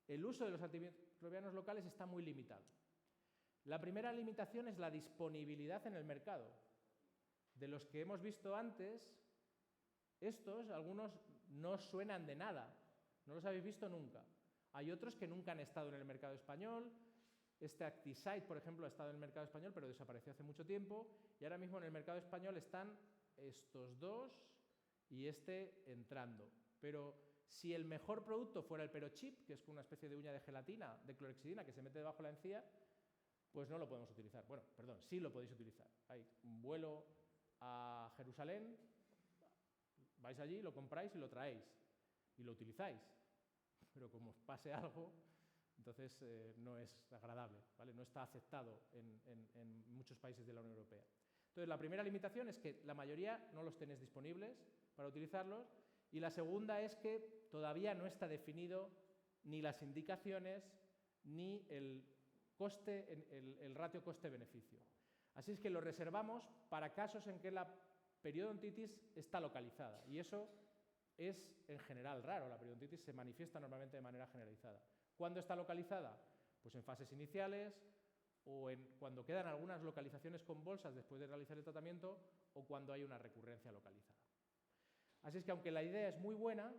el uso de los antimicrobianos locales está muy limitado. La primera limitación es la disponibilidad en el mercado. De los que hemos visto antes, estos, algunos no suenan de nada, no los habéis visto nunca. Hay otros que nunca han estado en el mercado español. Este Actisite, por ejemplo, ha estado en el mercado español, pero desapareció hace mucho tiempo, y ahora mismo en el mercado español están estos dos y este entrando. Pero si el mejor producto fuera el Perochip, que es una especie de uña de gelatina, de clorhexidina, que se mete debajo de la encía, pues no lo podemos utilizar. Bueno, perdón, sí lo podéis utilizar. Hay un vuelo a Jerusalén, vais allí, lo compráis y lo traéis, y lo utilizáis. Pero como os pase algo, entonces no es agradable, ¿vale? No está aceptado en muchos países de la Unión Europea. Entonces, la primera limitación es que la mayoría no los tenéis disponibles para utilizarlos, y la segunda es que todavía no está definido ni las indicaciones ni el ratio coste-beneficio. Así es que lo reservamos para casos en que la periodontitis está localizada, y eso es en general raro. La periodontitis se manifiesta normalmente de manera generalizada. ¿Cuándo está localizada? Pues en fases iniciales, o cuando quedan algunas localizaciones con bolsas después de realizar el tratamiento, o cuando hay una recurrencia localizada. Así es que aunque la idea es muy buena,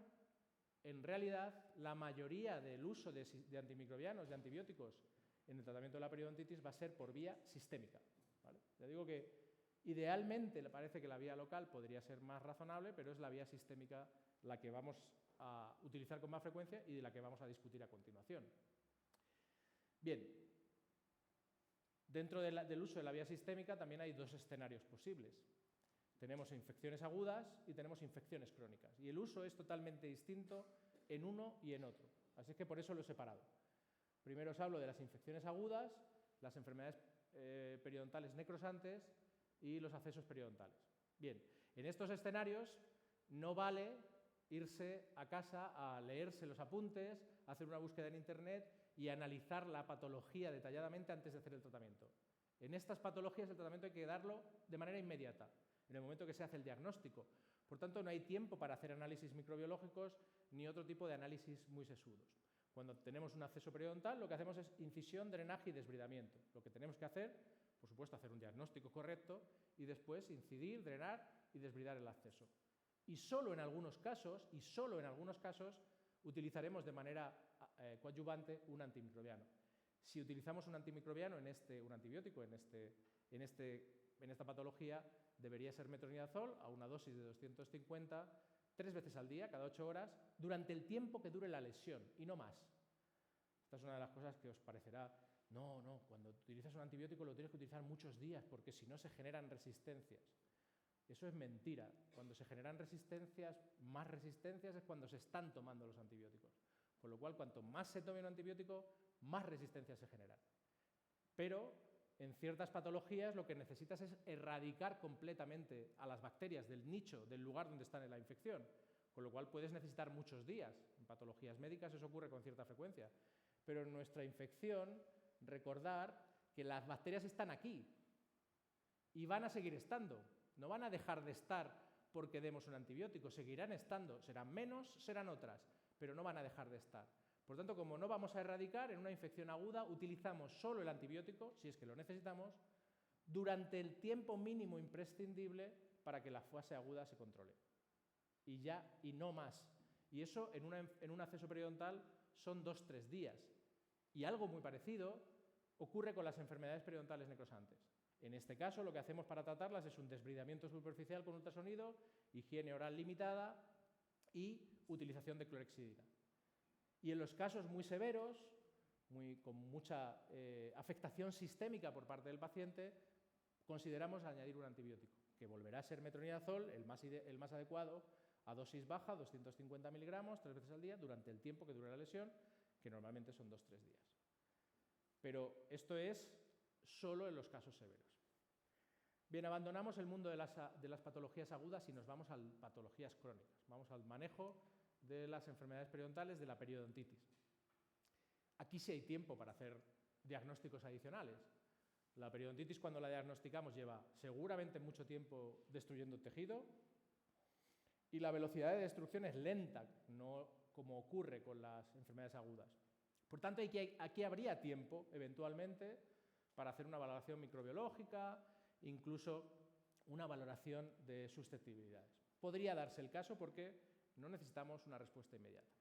en realidad la mayoría del uso de antimicrobianos, de antibióticos en el tratamiento de la periodontitis va a ser por vía sistémica, ¿vale? Ya digo que idealmente le parece que la vía local podría ser más razonable, pero es la vía sistémica la que vamos a utilizar con más frecuencia y de la que vamos a discutir a continuación. Bien, dentro del uso de la vía sistémica también hay dos escenarios posibles. Tenemos infecciones agudas y tenemos infecciones crónicas, y el uso es totalmente distinto en uno y en otro. Así que por eso lo he separado. Primero os hablo de las infecciones agudas, las enfermedades periodontales necrosantes y los accesos periodontales. Bien, en estos escenarios no vale irse a casa a leerse los apuntes, hacer una búsqueda en internet y analizar la patología detalladamente antes de hacer el tratamiento. En estas patologías el tratamiento hay que darlo de manera inmediata. en el momento que se hace el diagnóstico. Por tanto, no hay tiempo para hacer análisis microbiológicos ni otro tipo de análisis muy sesudos. Cuando tenemos un acceso periodontal, lo que hacemos es incisión, drenaje y desbridamiento. Lo que tenemos que hacer, por supuesto, hacer un diagnóstico correcto y después incidir, drenar y desbridar el acceso. Y solo en algunos casos, utilizaremos de manera coadyuvante un antimicrobiano. Si utilizamos un antimicrobiano, un antibiótico en esta patología, debería ser metronidazol a una dosis de 250, 3 veces al día, cada 8 horas, durante el tiempo que dure la lesión y no más. Esta es una de las cosas que os parecerá, no, cuando utilizas un antibiótico lo tienes que utilizar muchos días porque si no se generan resistencias. Eso es mentira. Cuando se generan más resistencias es cuando se están tomando los antibióticos. Con lo cual, cuanto más se tome un antibiótico, más resistencias se generan. Pero en ciertas patologías lo que necesitas es erradicar completamente a las bacterias del nicho, del lugar donde están en la infección, con lo cual puedes necesitar muchos días. En patologías médicas eso ocurre con cierta frecuencia. Pero en nuestra infección, recordar que las bacterias están aquí y van a seguir estando. No van a dejar de estar porque demos un antibiótico, seguirán estando, serán menos, serán otras, pero no van a dejar de estar. Por tanto, como no vamos a erradicar, en una infección aguda utilizamos solo el antibiótico, si es que lo necesitamos, durante el tiempo mínimo imprescindible para que la fase aguda se controle. Y ya, y no más. Y eso en un acceso periodontal son 2-3 días. Y algo muy parecido ocurre con las enfermedades periodontales necrosantes. En este caso, lo que hacemos para tratarlas es un desbridamiento superficial con ultrasonido, higiene oral limitada y utilización de clorhexidina. Y en los casos muy severos, con mucha afectación sistémica por parte del paciente, consideramos añadir un antibiótico, que volverá a ser metronidazol, el más adecuado, a dosis baja, 250 miligramos, 3 veces al día, durante el tiempo que dure la lesión, que normalmente son 2-3 días. Pero esto es solo en los casos severos. Bien, abandonamos el mundo de las patologías agudas y nos vamos a patologías crónicas. Vamos al manejo de las enfermedades periodontales, de la periodontitis. Aquí sí hay tiempo para hacer diagnósticos adicionales. La periodontitis, cuando la diagnosticamos, lleva seguramente mucho tiempo destruyendo tejido y la velocidad de destrucción es lenta, no como ocurre con las enfermedades agudas. Por tanto, aquí habría tiempo, eventualmente, para hacer una valoración microbiológica, incluso una valoración de susceptibilidades. Podría darse el caso porque no necesitamos una respuesta inmediata.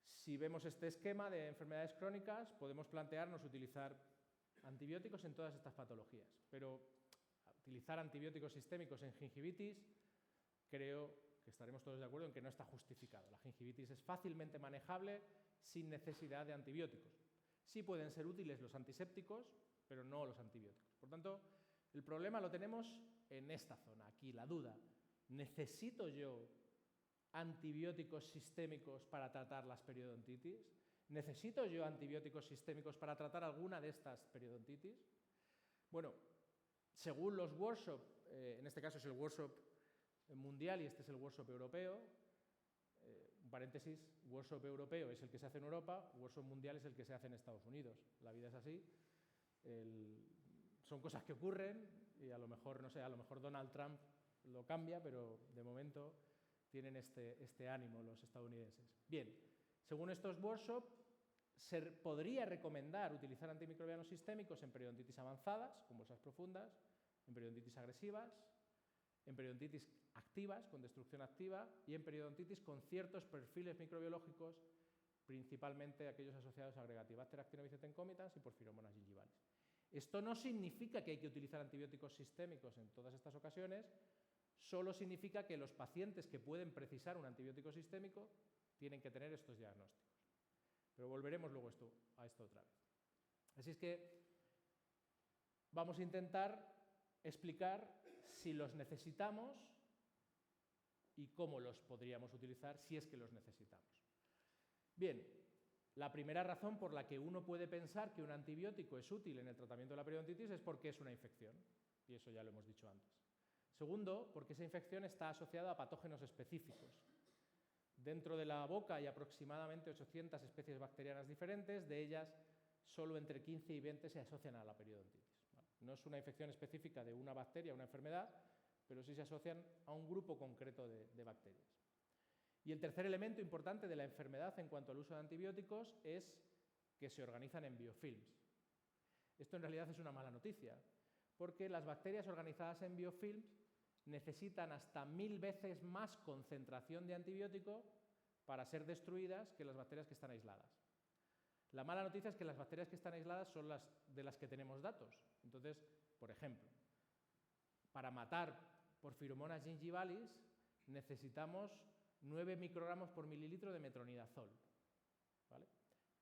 Si vemos este esquema de enfermedades crónicas, podemos plantearnos utilizar antibióticos en todas estas patologías, pero utilizar antibióticos sistémicos en gingivitis, creo que estaremos todos de acuerdo en que no está justificado. La gingivitis es fácilmente manejable sin necesidad de antibióticos. Sí pueden ser útiles los antisépticos, pero no los antibióticos. Por tanto, el problema lo tenemos en esta zona, aquí, la duda. ¿Necesito yo antibióticos sistémicos para tratar las periodontitis? ¿Necesito yo antibióticos sistémicos para tratar alguna de estas periodontitis? Bueno, según los workshops, en este caso es el workshop mundial y este es el workshop europeo, un paréntesis, workshop europeo es el que se hace en Europa, workshop mundial es el que se hace en Estados Unidos. La vida es así. Son cosas que ocurren y a lo mejor, no sé, a lo mejor Donald Trump lo cambia, pero de momento tienen este ánimo los estadounidenses. Bien, según estos workshops, se podría recomendar utilizar antimicrobianos sistémicos en periodontitis avanzadas, con bolsas profundas, en periodontitis agresivas, en periodontitis activas, con destrucción activa, y en periodontitis con ciertos perfiles microbiológicos, principalmente aquellos asociados a Agregatibacter actinomyces concomitans y Porphyromonas gingivalis. Esto no significa que hay que utilizar antibióticos sistémicos en todas estas ocasiones, solo significa que los pacientes que pueden precisar un antibiótico sistémico tienen que tener estos diagnósticos. Pero volveremos luego a esto otra vez. Así es que vamos a intentar explicar si los necesitamos y cómo los podríamos utilizar si es que los necesitamos. Bien, la primera razón por la que uno puede pensar que un antibiótico es útil en el tratamiento de la periodontitis es porque es una infección, y eso ya lo hemos dicho antes. Segundo, porque esa infección está asociada a patógenos específicos. Dentro de la boca hay aproximadamente 800 especies bacterianas diferentes, de ellas solo entre 15 y 20 se asocian a la periodontitis, ¿vale? No es una infección específica de una bacteria, una enfermedad, pero sí se asocian a un grupo concreto de bacterias. Y el tercer elemento importante de la enfermedad en cuanto al uso de antibióticos es que se organizan en biofilms. Esto en realidad es una mala noticia, porque las bacterias organizadas en biofilms necesitan hasta 1000 veces más concentración de antibiótico para ser destruidas que las bacterias que están aisladas. La mala noticia es que las bacterias que están aisladas son las de las que tenemos datos. Entonces, por ejemplo, para matar Porphyromonas gingivalis necesitamos 9 microgramos por mililitro de metronidazol, ¿vale?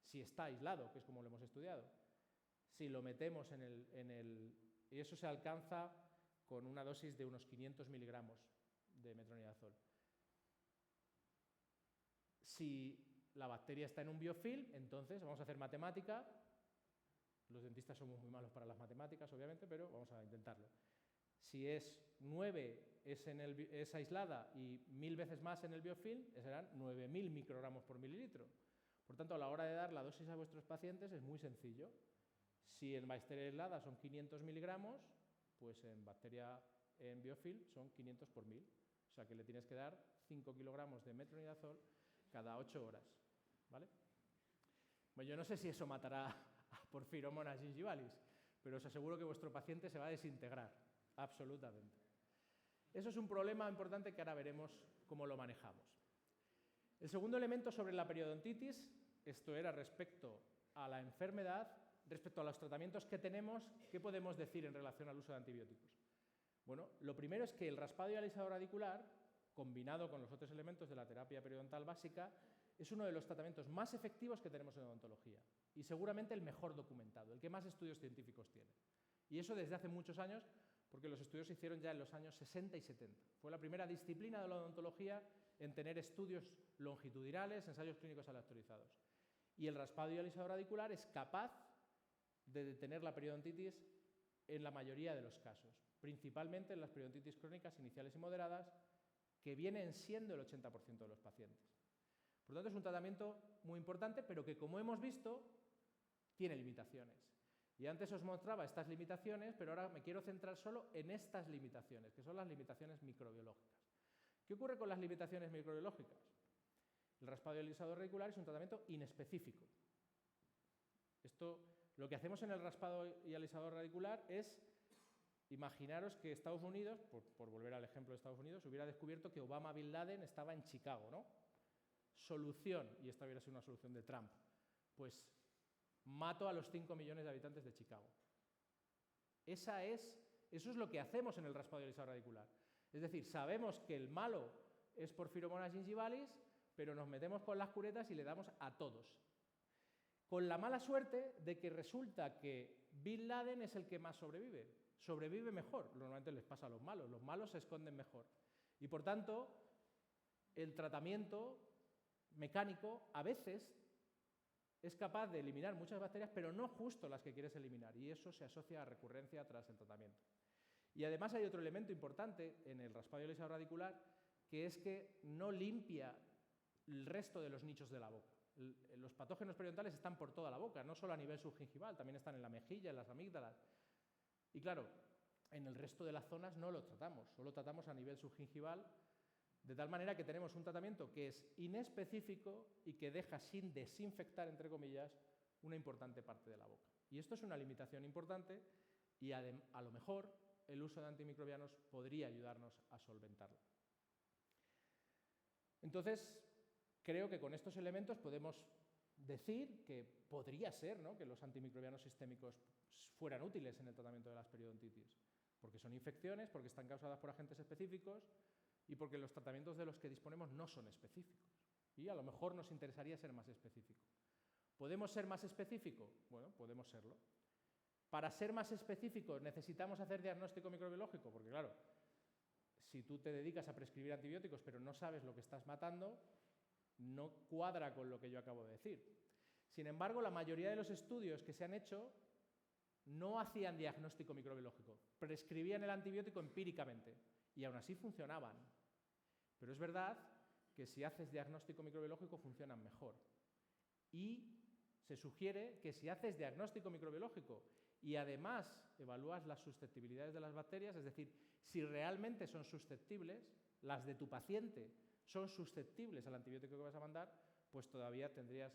Si está aislado, que es como lo hemos estudiado. Si lo metemos y eso se alcanza con una dosis de unos 500 miligramos de metronidazol. Si la bacteria está en un biofilm, entonces vamos a hacer matemática. Los dentistas somos muy malos para las matemáticas, obviamente, pero vamos a intentarlo. Si es 9 es aislada y 1000 veces más en el biofilm, serán 9000 microgramos por mililitro. Por tanto, a la hora de dar la dosis a vuestros pacientes es muy sencillo. Si en bacteria aislada son 500 miligramos, pues en biofilm son 500 por 1000. O sea que le tienes que dar 5 kilogramos de metronidazol cada 8 horas, ¿vale? Bueno, yo no sé si eso matará a Porphyromonas gingivalis, pero os aseguro que vuestro paciente se va a desintegrar, absolutamente. Eso es un problema importante que ahora veremos cómo lo manejamos. El segundo elemento sobre la periodontitis, esto era respecto a la enfermedad, respecto a los tratamientos que tenemos, ¿qué podemos decir en relación al uso de antibióticos? Bueno, lo primero es que el raspado y alisado radicular, combinado con los otros elementos de la terapia periodontal básica, es uno de los tratamientos más efectivos que tenemos en odontología y seguramente el mejor documentado, el que más estudios científicos tiene. Y eso desde hace muchos años, porque los estudios se hicieron ya en los años 60 y 70. Fue la primera disciplina de la odontología en tener estudios longitudinales, ensayos clínicos aleatorizados. Y el raspado y alisado radicular es capaz de detener la periodontitis en la mayoría de los casos, principalmente en las periodontitis crónicas iniciales y moderadas, que vienen siendo el 80% de los pacientes. Por lo tanto, es un tratamiento muy importante, pero que, como hemos visto, tiene limitaciones. Y antes os mostraba estas limitaciones, pero ahora me quiero centrar solo en estas limitaciones, que son las limitaciones microbiológicas. ¿Qué ocurre con las limitaciones microbiológicas? El raspado y alisado radicular es un tratamiento inespecífico. Lo que hacemos en el raspado y alisado radicular es, imaginaros que Estados Unidos, por volver al ejemplo de Estados Unidos, hubiera descubierto que Obama Bin Laden estaba en Chicago, ¿no? Solución, y esta hubiera sido una solución de Trump, pues mato a los 5 millones de habitantes de Chicago. Eso es lo que hacemos en el raspado y alisado radicular. Es decir, sabemos que el malo es Porphyromonas gingivalis, pero nos metemos con las curetas y le damos a todos. Con la mala suerte de que resulta que Bin Laden es el que más sobrevive. Sobrevive mejor, normalmente les pasa a los malos se esconden mejor. Y por tanto, el tratamiento mecánico a veces es capaz de eliminar muchas bacterias, pero no justo las que quieres eliminar, y eso se asocia a recurrencia tras el tratamiento. Y además hay otro elemento importante en el raspado y alisado radicular, que es que no limpia el resto de los nichos de la boca. Los patógenos periodontales están por toda la boca, no solo a nivel subgingival, también están en la mejilla, en las amígdalas. Y claro, en el resto de las zonas no lo tratamos, solo tratamos a nivel subgingival, de tal manera que tenemos un tratamiento que es inespecífico y que deja sin desinfectar, entre comillas, una importante parte de la boca. Y esto es una limitación importante y a lo mejor el uso de antimicrobianos podría ayudarnos a solventarlo. Entonces, creo que con estos elementos podemos decir que podría ser, ¿no?, que los antimicrobianos sistémicos fueran útiles en el tratamiento de las periodontitis, porque son infecciones, porque están causadas por agentes específicos y porque los tratamientos de los que disponemos no son específicos. Y a lo mejor nos interesaría ser más específico. ¿Podemos ser más específico? Bueno, podemos serlo. Para ser más específicos necesitamos hacer diagnóstico microbiológico, porque claro, si tú te dedicas a prescribir antibióticos pero no sabes lo que estás matando, no cuadra con lo que yo acabo de decir. Sin embargo, la mayoría de los estudios que se han hecho no hacían diagnóstico microbiológico, prescribían el antibiótico empíricamente y aún así funcionaban. Pero es verdad que si haces diagnóstico microbiológico funcionan mejor. Y se sugiere que si haces diagnóstico microbiológico y además evalúas las susceptibilidades de las bacterias, es decir, si realmente son susceptibles, las de tu paciente son susceptibles al antibiótico que vas a mandar, pues todavía tendrías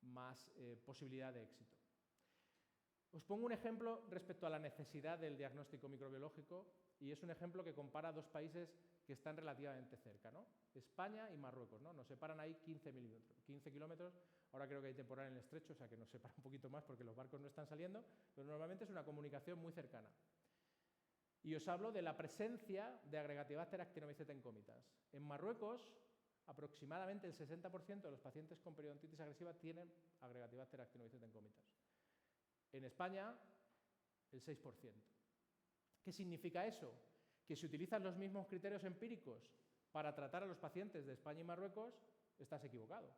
más posibilidad de éxito. Os pongo un ejemplo respecto a la necesidad del diagnóstico microbiológico y es un ejemplo que compara dos países que están relativamente cerca, ¿no? España y Marruecos, ¿no? Nos separan ahí 15 kilómetros, ahora creo que hay temporal en el estrecho, o sea que nos separa un poquito más porque los barcos no están saliendo, pero normalmente es una comunicación muy cercana. Y os hablo de la presencia de Agregatibacter actinomyceta incómitas. En Marruecos, aproximadamente el 60% de los pacientes con periodontitis agresiva tienen Agregatibacter actinomyceta incómitas. En España, el 6%. ¿Qué significa eso? Que si utilizas los mismos criterios empíricos para tratar a los pacientes de España y Marruecos, estás equivocado.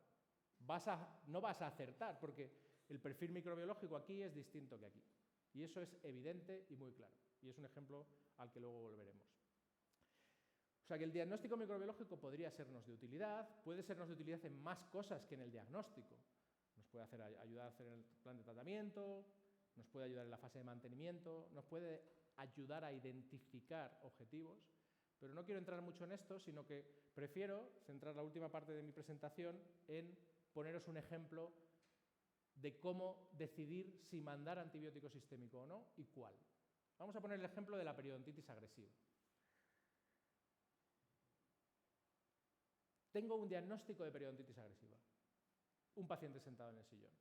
No vas a acertar, porque el perfil microbiológico aquí es distinto que aquí. Y eso es evidente y muy claro. Y es un ejemplo al que luego volveremos. O sea que el diagnóstico microbiológico podría sernos de utilidad, puede sernos de utilidad en más cosas que en el diagnóstico. Nos puede ayudar a hacer el plan de tratamiento, nos puede ayudar en la fase de mantenimiento, nos puede ayudar a identificar objetivos, pero no quiero entrar mucho en esto, sino que prefiero centrar la última parte de mi presentación en poneros un ejemplo de cómo decidir si mandar antibiótico sistémico o no y cuál. Vamos a poner el ejemplo de la periodontitis agresiva. Tengo un diagnóstico de periodontitis agresiva, un paciente sentado en el sillón.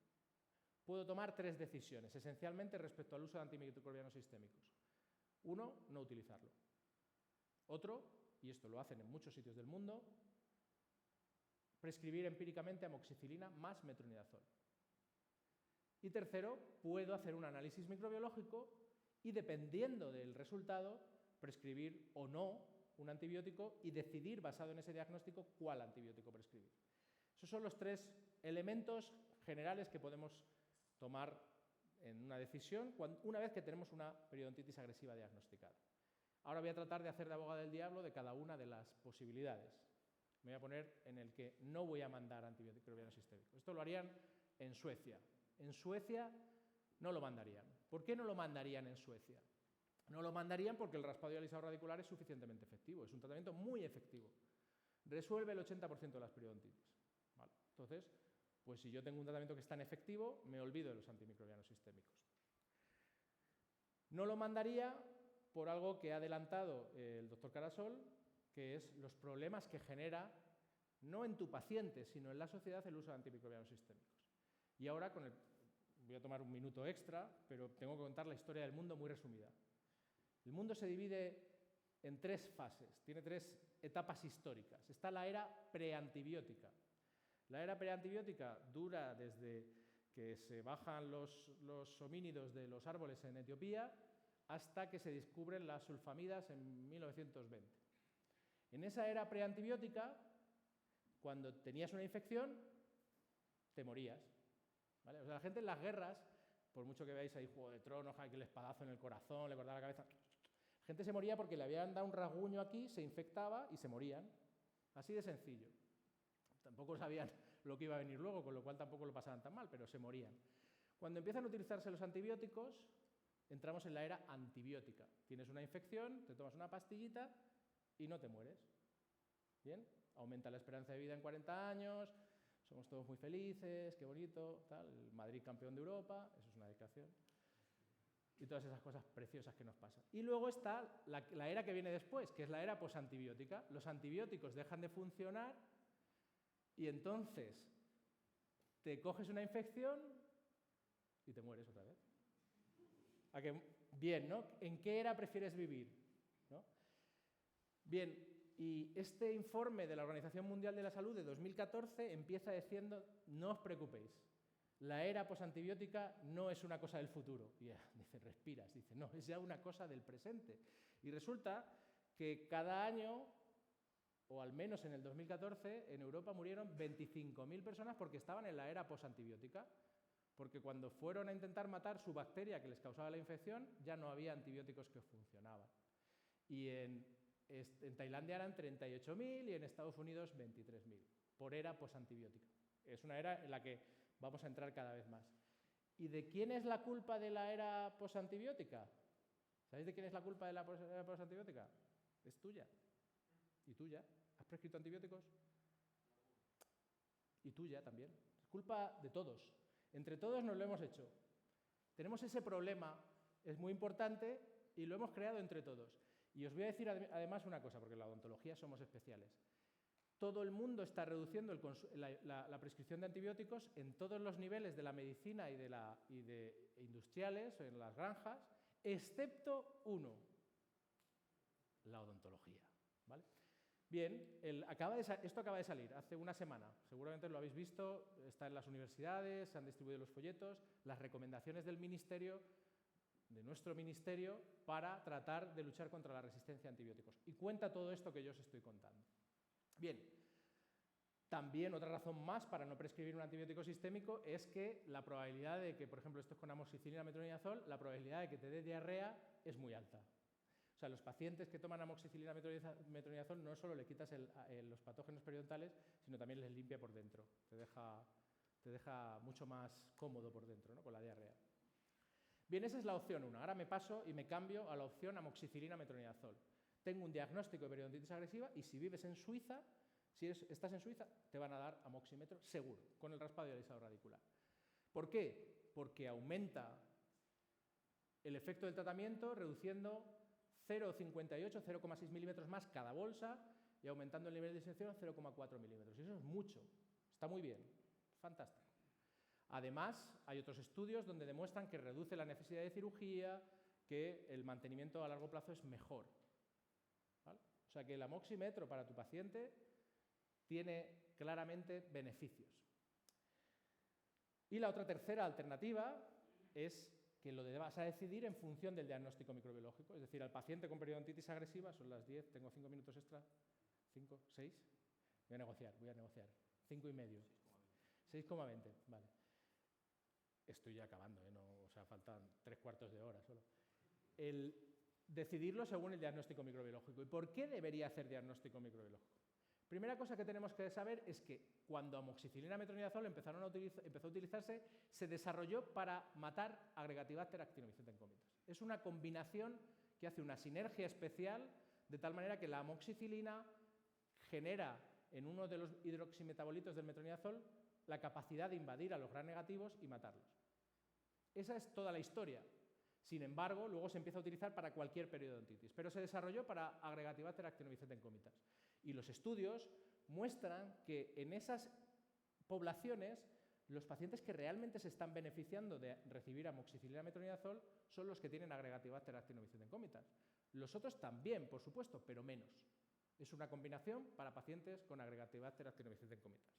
Puedo tomar 3 decisiones, esencialmente respecto al uso de antimicrobianos sistémicos. 1, no utilizarlo. Otro, y esto lo hacen en muchos sitios del mundo, prescribir empíricamente amoxicilina más metronidazol. Y tercero, puedo hacer un análisis microbiológico y dependiendo del resultado, prescribir o no un antibiótico y decidir, basado en ese diagnóstico, cuál antibiótico prescribir. Esos son los 3 elementos generales que podemos tomar en una decisión una vez que tenemos una periodontitis agresiva diagnosticada. Ahora voy a tratar de hacer de abogado del diablo de cada una de las posibilidades. Me voy a poner en el que no voy a mandar antimicrobianos sistémicos. Esto lo harían en Suecia. En Suecia no lo mandarían. ¿Por qué no lo mandarían en Suecia? No lo mandarían porque el raspado y alisado radicular es suficientemente efectivo. Es un tratamiento muy efectivo. Resuelve el 80% de las periodontitis. ¿Vale? Entonces, pues si yo tengo un tratamiento que es tan efectivo, me olvido de los antimicrobianos sistémicos. No lo mandaría por algo que ha adelantado el doctor Carasol, que es los problemas que genera, no en tu paciente, sino en la sociedad, el uso de antimicrobianos sistémicos. Y ahora, voy a tomar un minuto extra, pero tengo que contar la historia del mundo muy resumida. El mundo se divide en 3 fases, tiene 3 etapas históricas. Está la era preantibiótica. La era preantibiótica dura desde que se bajan los homínidos de los árboles en Etiopía hasta que se descubren las sulfamidas en 1920. En esa era preantibiótica, cuando tenías una infección, te morías. ¿Vale? O sea, la gente en las guerras, por mucho que veáis ahí Juego de Tronos, aquel espadazo en el corazón, le cortaba la cabeza, la gente se moría porque le habían dado un rasguño aquí, se infectaba y se morían. Así de sencillo. Tampoco sabían lo que iba a venir luego, con lo cual tampoco lo pasaban tan mal, pero se morían. Cuando empiezan a utilizarse los antibióticos, entramos en la era antibiótica. Tienes una infección, te tomas una pastillita y no te mueres. ¿Bien? Aumenta la esperanza de vida en 40 años, somos todos muy felices, qué bonito, tal, el Madrid campeón de Europa, eso es una dedicación. Y todas esas cosas preciosas que nos pasan. Y luego está la era que viene después, que es la era posantibiótica. Los antibióticos dejan de funcionar y entonces te coges una infección y te mueres otra vez. Bien, ¿no? ¿En qué era prefieres vivir? ¿No? Bien, y este informe de la Organización Mundial de la Salud de 2014 empieza diciendo, no os preocupéis, la era posantibiótica no es una cosa del futuro. Y dice, respiras, dice, no, es ya una cosa del presente. Y resulta que cada año, o al menos en el 2014, en Europa murieron 25.000 personas porque estaban en la era posantibiótica. Porque cuando fueron a intentar matar su bacteria que les causaba la infección, ya no había antibióticos que funcionaban. Y en Tailandia eran 38.000 y en Estados Unidos 23.000, por era posantibiótica. Es una era en la que vamos a entrar cada vez más. ¿Y de quién es la culpa de la era posantibiótica? ¿Sabéis de quién es la culpa de la era posantibiótica? Es tuya. ¿Y tuya? ¿Has prescrito antibióticos? Y tuya también. Es culpa de todos. Entre todos nos lo hemos hecho. Tenemos ese problema, es muy importante y lo hemos creado entre todos. Y os voy a decir además una cosa, porque en la odontología somos especiales. Todo el mundo está reduciendo la prescripción de antibióticos en todos los niveles de la medicina y de industriales, en las granjas, excepto uno, la odontología. ¿Vale? Bien, esto acaba de salir hace una semana, seguramente lo habéis visto, está en las universidades, se han distribuido los folletos, las recomendaciones del ministerio, de nuestro ministerio, para tratar de luchar contra la resistencia a antibióticos. Y cuenta todo esto que yo os estoy contando. Bien, también otra razón más para no prescribir un antibiótico sistémico es que la probabilidad de que, por ejemplo, esto es con amoxicilina metronidazol, la probabilidad de que te dé diarrea es muy alta. O sea, los pacientes que toman amoxicilina metronidazol no solo le quitas los patógenos periodontales, sino también les limpia por dentro. Te deja mucho más cómodo por dentro, ¿no? Con la diarrea. Bien, esa es la opción 1. Ahora me paso y me cambio a la opción amoxicilina metronidazol. Tengo un diagnóstico de periodontitis agresiva y si vives en Suiza, si estás en Suiza, te van a dar amoximetro seguro, con el raspado y el alisado radicular. ¿Por qué? Porque aumenta el efecto del tratamiento reduciendo 0,58, 0,6 milímetros más cada bolsa y aumentando el nivel de disección 0,4 milímetros. Y eso es mucho, está muy bien, fantástico. Además, hay otros estudios donde demuestran que reduce la necesidad de cirugía, que el mantenimiento a largo plazo es mejor. ¿Vale? O sea que el amoximetro para tu paciente tiene claramente beneficios. Y la otra tercera alternativa es que lo vas a decidir en función del diagnóstico microbiológico. Es decir, al paciente con periodontitis agresiva, son las 10, tengo 5 minutos extra, 5, 6, voy a negociar, 5 y medio, 6,20, vale. Estoy ya acabando, o sea, faltan 3/4 de hora solo. El decidirlo según el diagnóstico microbiológico. ¿Y por qué debería hacer diagnóstico microbiológico? Primera cosa que tenemos que saber es que cuando amoxicilina metronidazol empezó a utilizarse, se desarrolló para matar Agregatibacter actinomycetem comitas. Es una combinación que hace una sinergia especial, de tal manera que la amoxicilina genera en uno de los hidroximetabolitos del metronidazol la capacidad de invadir a los gram negativos y matarlos. Esa es toda la historia. Sin embargo, luego se empieza a utilizar para cualquier periodontitis, pero se desarrolló para Agregatibacter actinomycetem comitas. Y los estudios muestran que en esas poblaciones los pacientes que realmente se están beneficiando de recibir amoxicilina metronidazol son los que tienen Agregatibacter actinomycetem comitas. Los otros también, por supuesto, pero menos. Es una combinación para pacientes con Agregatibacter actinomycetem comitas.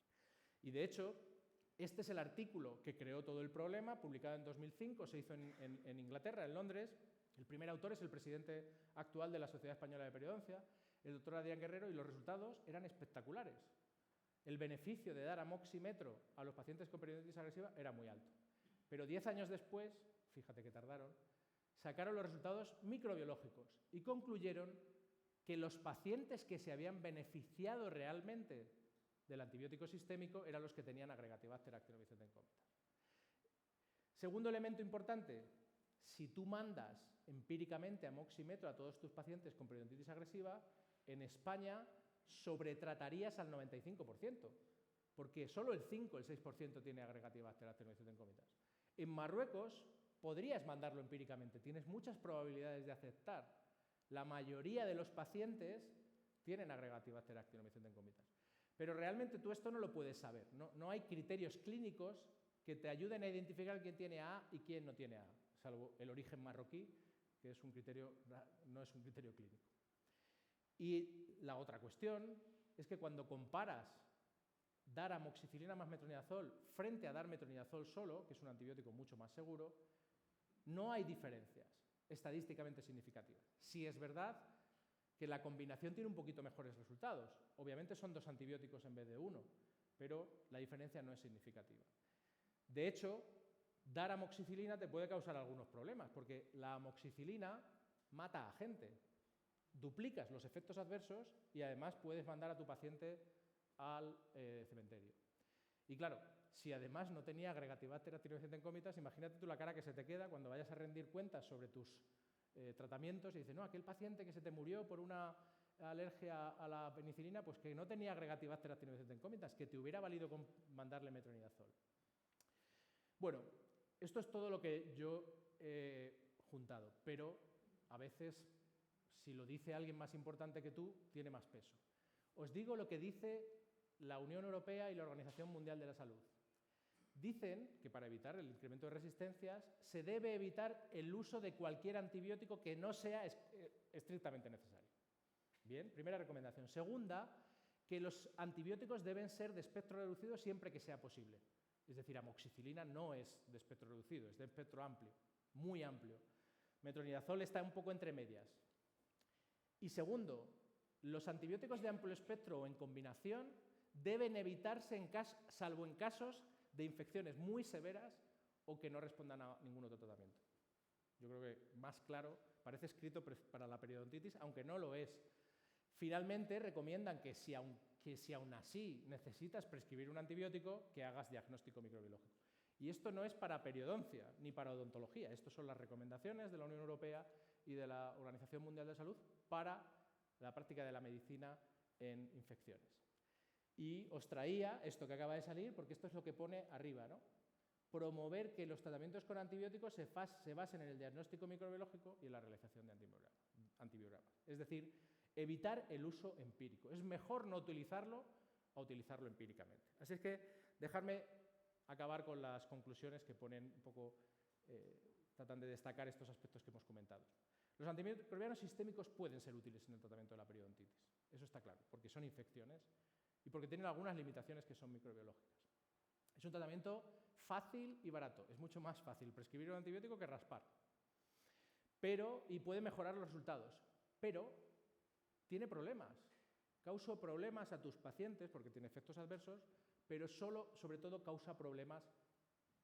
Y de hecho, este es el artículo que creó todo el problema, publicado en 2005, se hizo en Inglaterra, en Londres. El primer autor es el presidente actual de la Sociedad Española de Periodoncia, el doctor Adrián Guerrero, y los resultados eran espectaculares. El beneficio de dar amoximetro a los pacientes con periodontitis agresiva era muy alto. Pero 10 años después, fíjate que tardaron, sacaron los resultados microbiológicos y concluyeron que los pacientes que se habían beneficiado realmente del antibiótico sistémico eran los que tenían Agregatibacter actinomycetem comitas. Segundo elemento importante, si tú mandas empíricamente amoximetro a todos tus pacientes con periodontitis agresiva, en España sobretratarías al 95%, porque solo el 5, el 6% tiene Agregatibacter actinomycetem comitas. En Marruecos podrías mandarlo empíricamente, tienes muchas probabilidades de aceptar. La mayoría de los pacientes tienen Agregatibacter actinomycetem comitas. Pero realmente tú esto no lo puedes saber, no hay criterios clínicos que te ayuden a identificar quién tiene A y quién no tiene A, salvo el origen marroquí, que es no es un criterio clínico. Y la otra cuestión es que cuando comparas dar amoxicilina más metronidazol frente a dar metronidazol solo, que es un antibiótico mucho más seguro, no hay diferencias estadísticamente significativas. Sí es verdad que la combinación tiene un poquito mejores resultados. Obviamente son 2 antibióticos en vez de 1, pero la diferencia no es significativa. De hecho, dar amoxicilina te puede causar algunos problemas, porque la amoxicilina mata a gente. Duplicas los efectos adversos y además puedes mandar a tu paciente al cementerio. Y claro, si además no tenía Agregatibacter actinomycetes incómitas, imagínate tú la cara que se te queda cuando vayas a rendir cuentas sobre tus tratamientos y dices, no, aquel paciente que se te murió por una alergia a la penicilina, pues que no tenía Agregatibacter actinomycetes incómitas, que te hubiera valido con mandarle metronidazol. Bueno, esto es todo lo que yo he juntado, pero a veces, si lo dice alguien más importante que tú, tiene más peso. Os digo lo que dice la Unión Europea y la Organización Mundial de la Salud. Dicen que para evitar el incremento de resistencias se debe evitar el uso de cualquier antibiótico que no sea estrictamente necesario. Bien, primera recomendación. Segunda, que los antibióticos deben ser de espectro reducido siempre que sea posible. Es decir, amoxicilina no es de espectro reducido, es de espectro amplio, muy amplio. Metronidazol está un poco entre medias. Y segundo, los antibióticos de amplio espectro o en combinación deben evitarse salvo en casos de infecciones muy severas o que no respondan a ningún otro tratamiento. Yo creo que más claro, parece escrito para la periodontitis, aunque no lo es. Finalmente, recomiendan que si aún así necesitas prescribir un antibiótico, que hagas diagnóstico microbiológico. Y esto no es para periodoncia ni para odontología, estas son las recomendaciones de la Unión Europea y de la Organización Mundial de la Salud para la práctica de la medicina en infecciones. Y os traía esto que acaba de salir, porque esto es lo que pone arriba, ¿no? Promover que los tratamientos con antibióticos se basen en el diagnóstico microbiológico y en la realización de antibiogramas. Es decir, evitar el uso empírico. Es mejor no utilizarlo a utilizarlo empíricamente. Así es que dejadme acabar con las conclusiones que ponen un poco, tratan de destacar estos aspectos que hemos comentado. Los antimicrobianos sistémicos pueden ser útiles en el tratamiento de la periodontitis. Eso está claro, porque son infecciones y porque tienen algunas limitaciones que son microbiológicas. Es un tratamiento fácil y barato. Es mucho más fácil prescribir un antibiótico que raspar. Y puede mejorar los resultados. Pero tiene problemas. Causa problemas a tus pacientes porque tiene efectos adversos, pero sobre todo causa problemas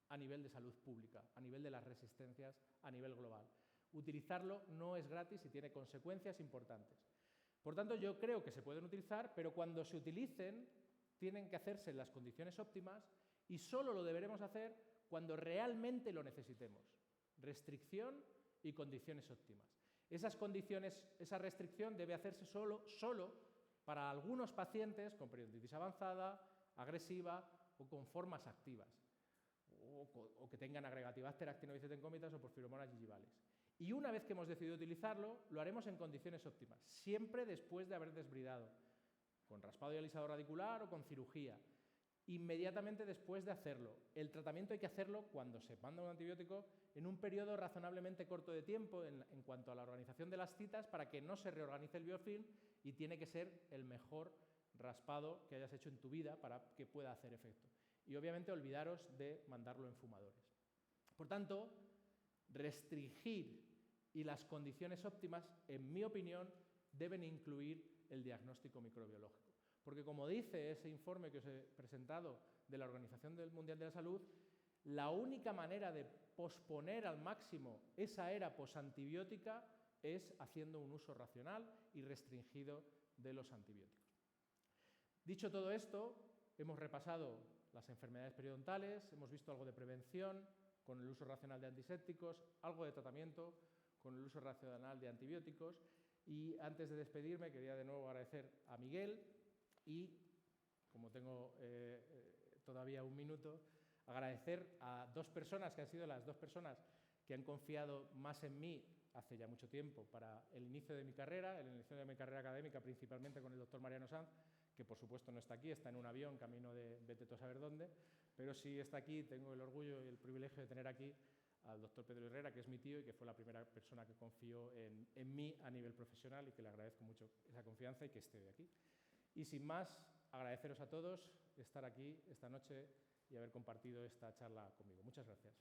a nivel de salud pública, a nivel de las resistencias, a nivel global. Utilizarlo no es gratis y tiene consecuencias importantes. Por tanto, yo creo que se pueden utilizar, pero cuando se utilicen, tienen que hacerse en las condiciones óptimas y solo lo deberemos hacer cuando realmente lo necesitemos. Restricción y condiciones óptimas. Esas condiciones, esa restricción debe hacerse solo para algunos pacientes con periodontitis avanzada, agresiva o con formas activas, o que tengan Agregatibacter actinomycetes incómitas o Porphyromonas gingivales. Y una vez que hemos decidido utilizarlo, lo haremos en condiciones óptimas, siempre después de haber desbridado, con raspado y alisador radicular o con cirugía, inmediatamente después de hacerlo. El tratamiento hay que hacerlo cuando se manda un antibiótico en un periodo razonablemente corto de tiempo en cuanto a la organización de las citas para que no se reorganice el biofilm y tiene que ser el mejor raspado que hayas hecho en tu vida para que pueda hacer efecto. Y obviamente olvidaros de mandarlo en fumadores. Por tanto, restringir y las condiciones óptimas, en mi opinión, deben incluir el diagnóstico microbiológico. Porque como dice ese informe que os he presentado de la Organización Mundial de la Salud, la única manera de posponer al máximo esa era posantibiótica es haciendo un uso racional y restringido de los antibióticos. Dicho todo esto, hemos repasado las enfermedades periodontales, hemos visto algo de prevención con el uso racional de antisépticos, algo de tratamiento con el uso racional de antibióticos y antes de despedirme quería de nuevo agradecer a Miguel y, como tengo todavía un minuto, agradecer a dos personas que han sido las dos personas que han confiado más en mí hace ya mucho tiempo para el inicio de mi carrera, el inicio de mi carrera académica, principalmente con el doctor Mariano Sanz, que por supuesto no está aquí, está en un avión camino de vete tú a saber dónde, pero sí está aquí, tengo el orgullo y el privilegio de tener aquí al doctor Pedro Herrera, que es mi tío y que fue la primera persona que confió en mí a nivel profesional y que le agradezco mucho esa confianza y que esté hoy aquí. Y sin más, agradeceros a todos estar aquí esta noche y haber compartido esta charla conmigo. Muchas gracias.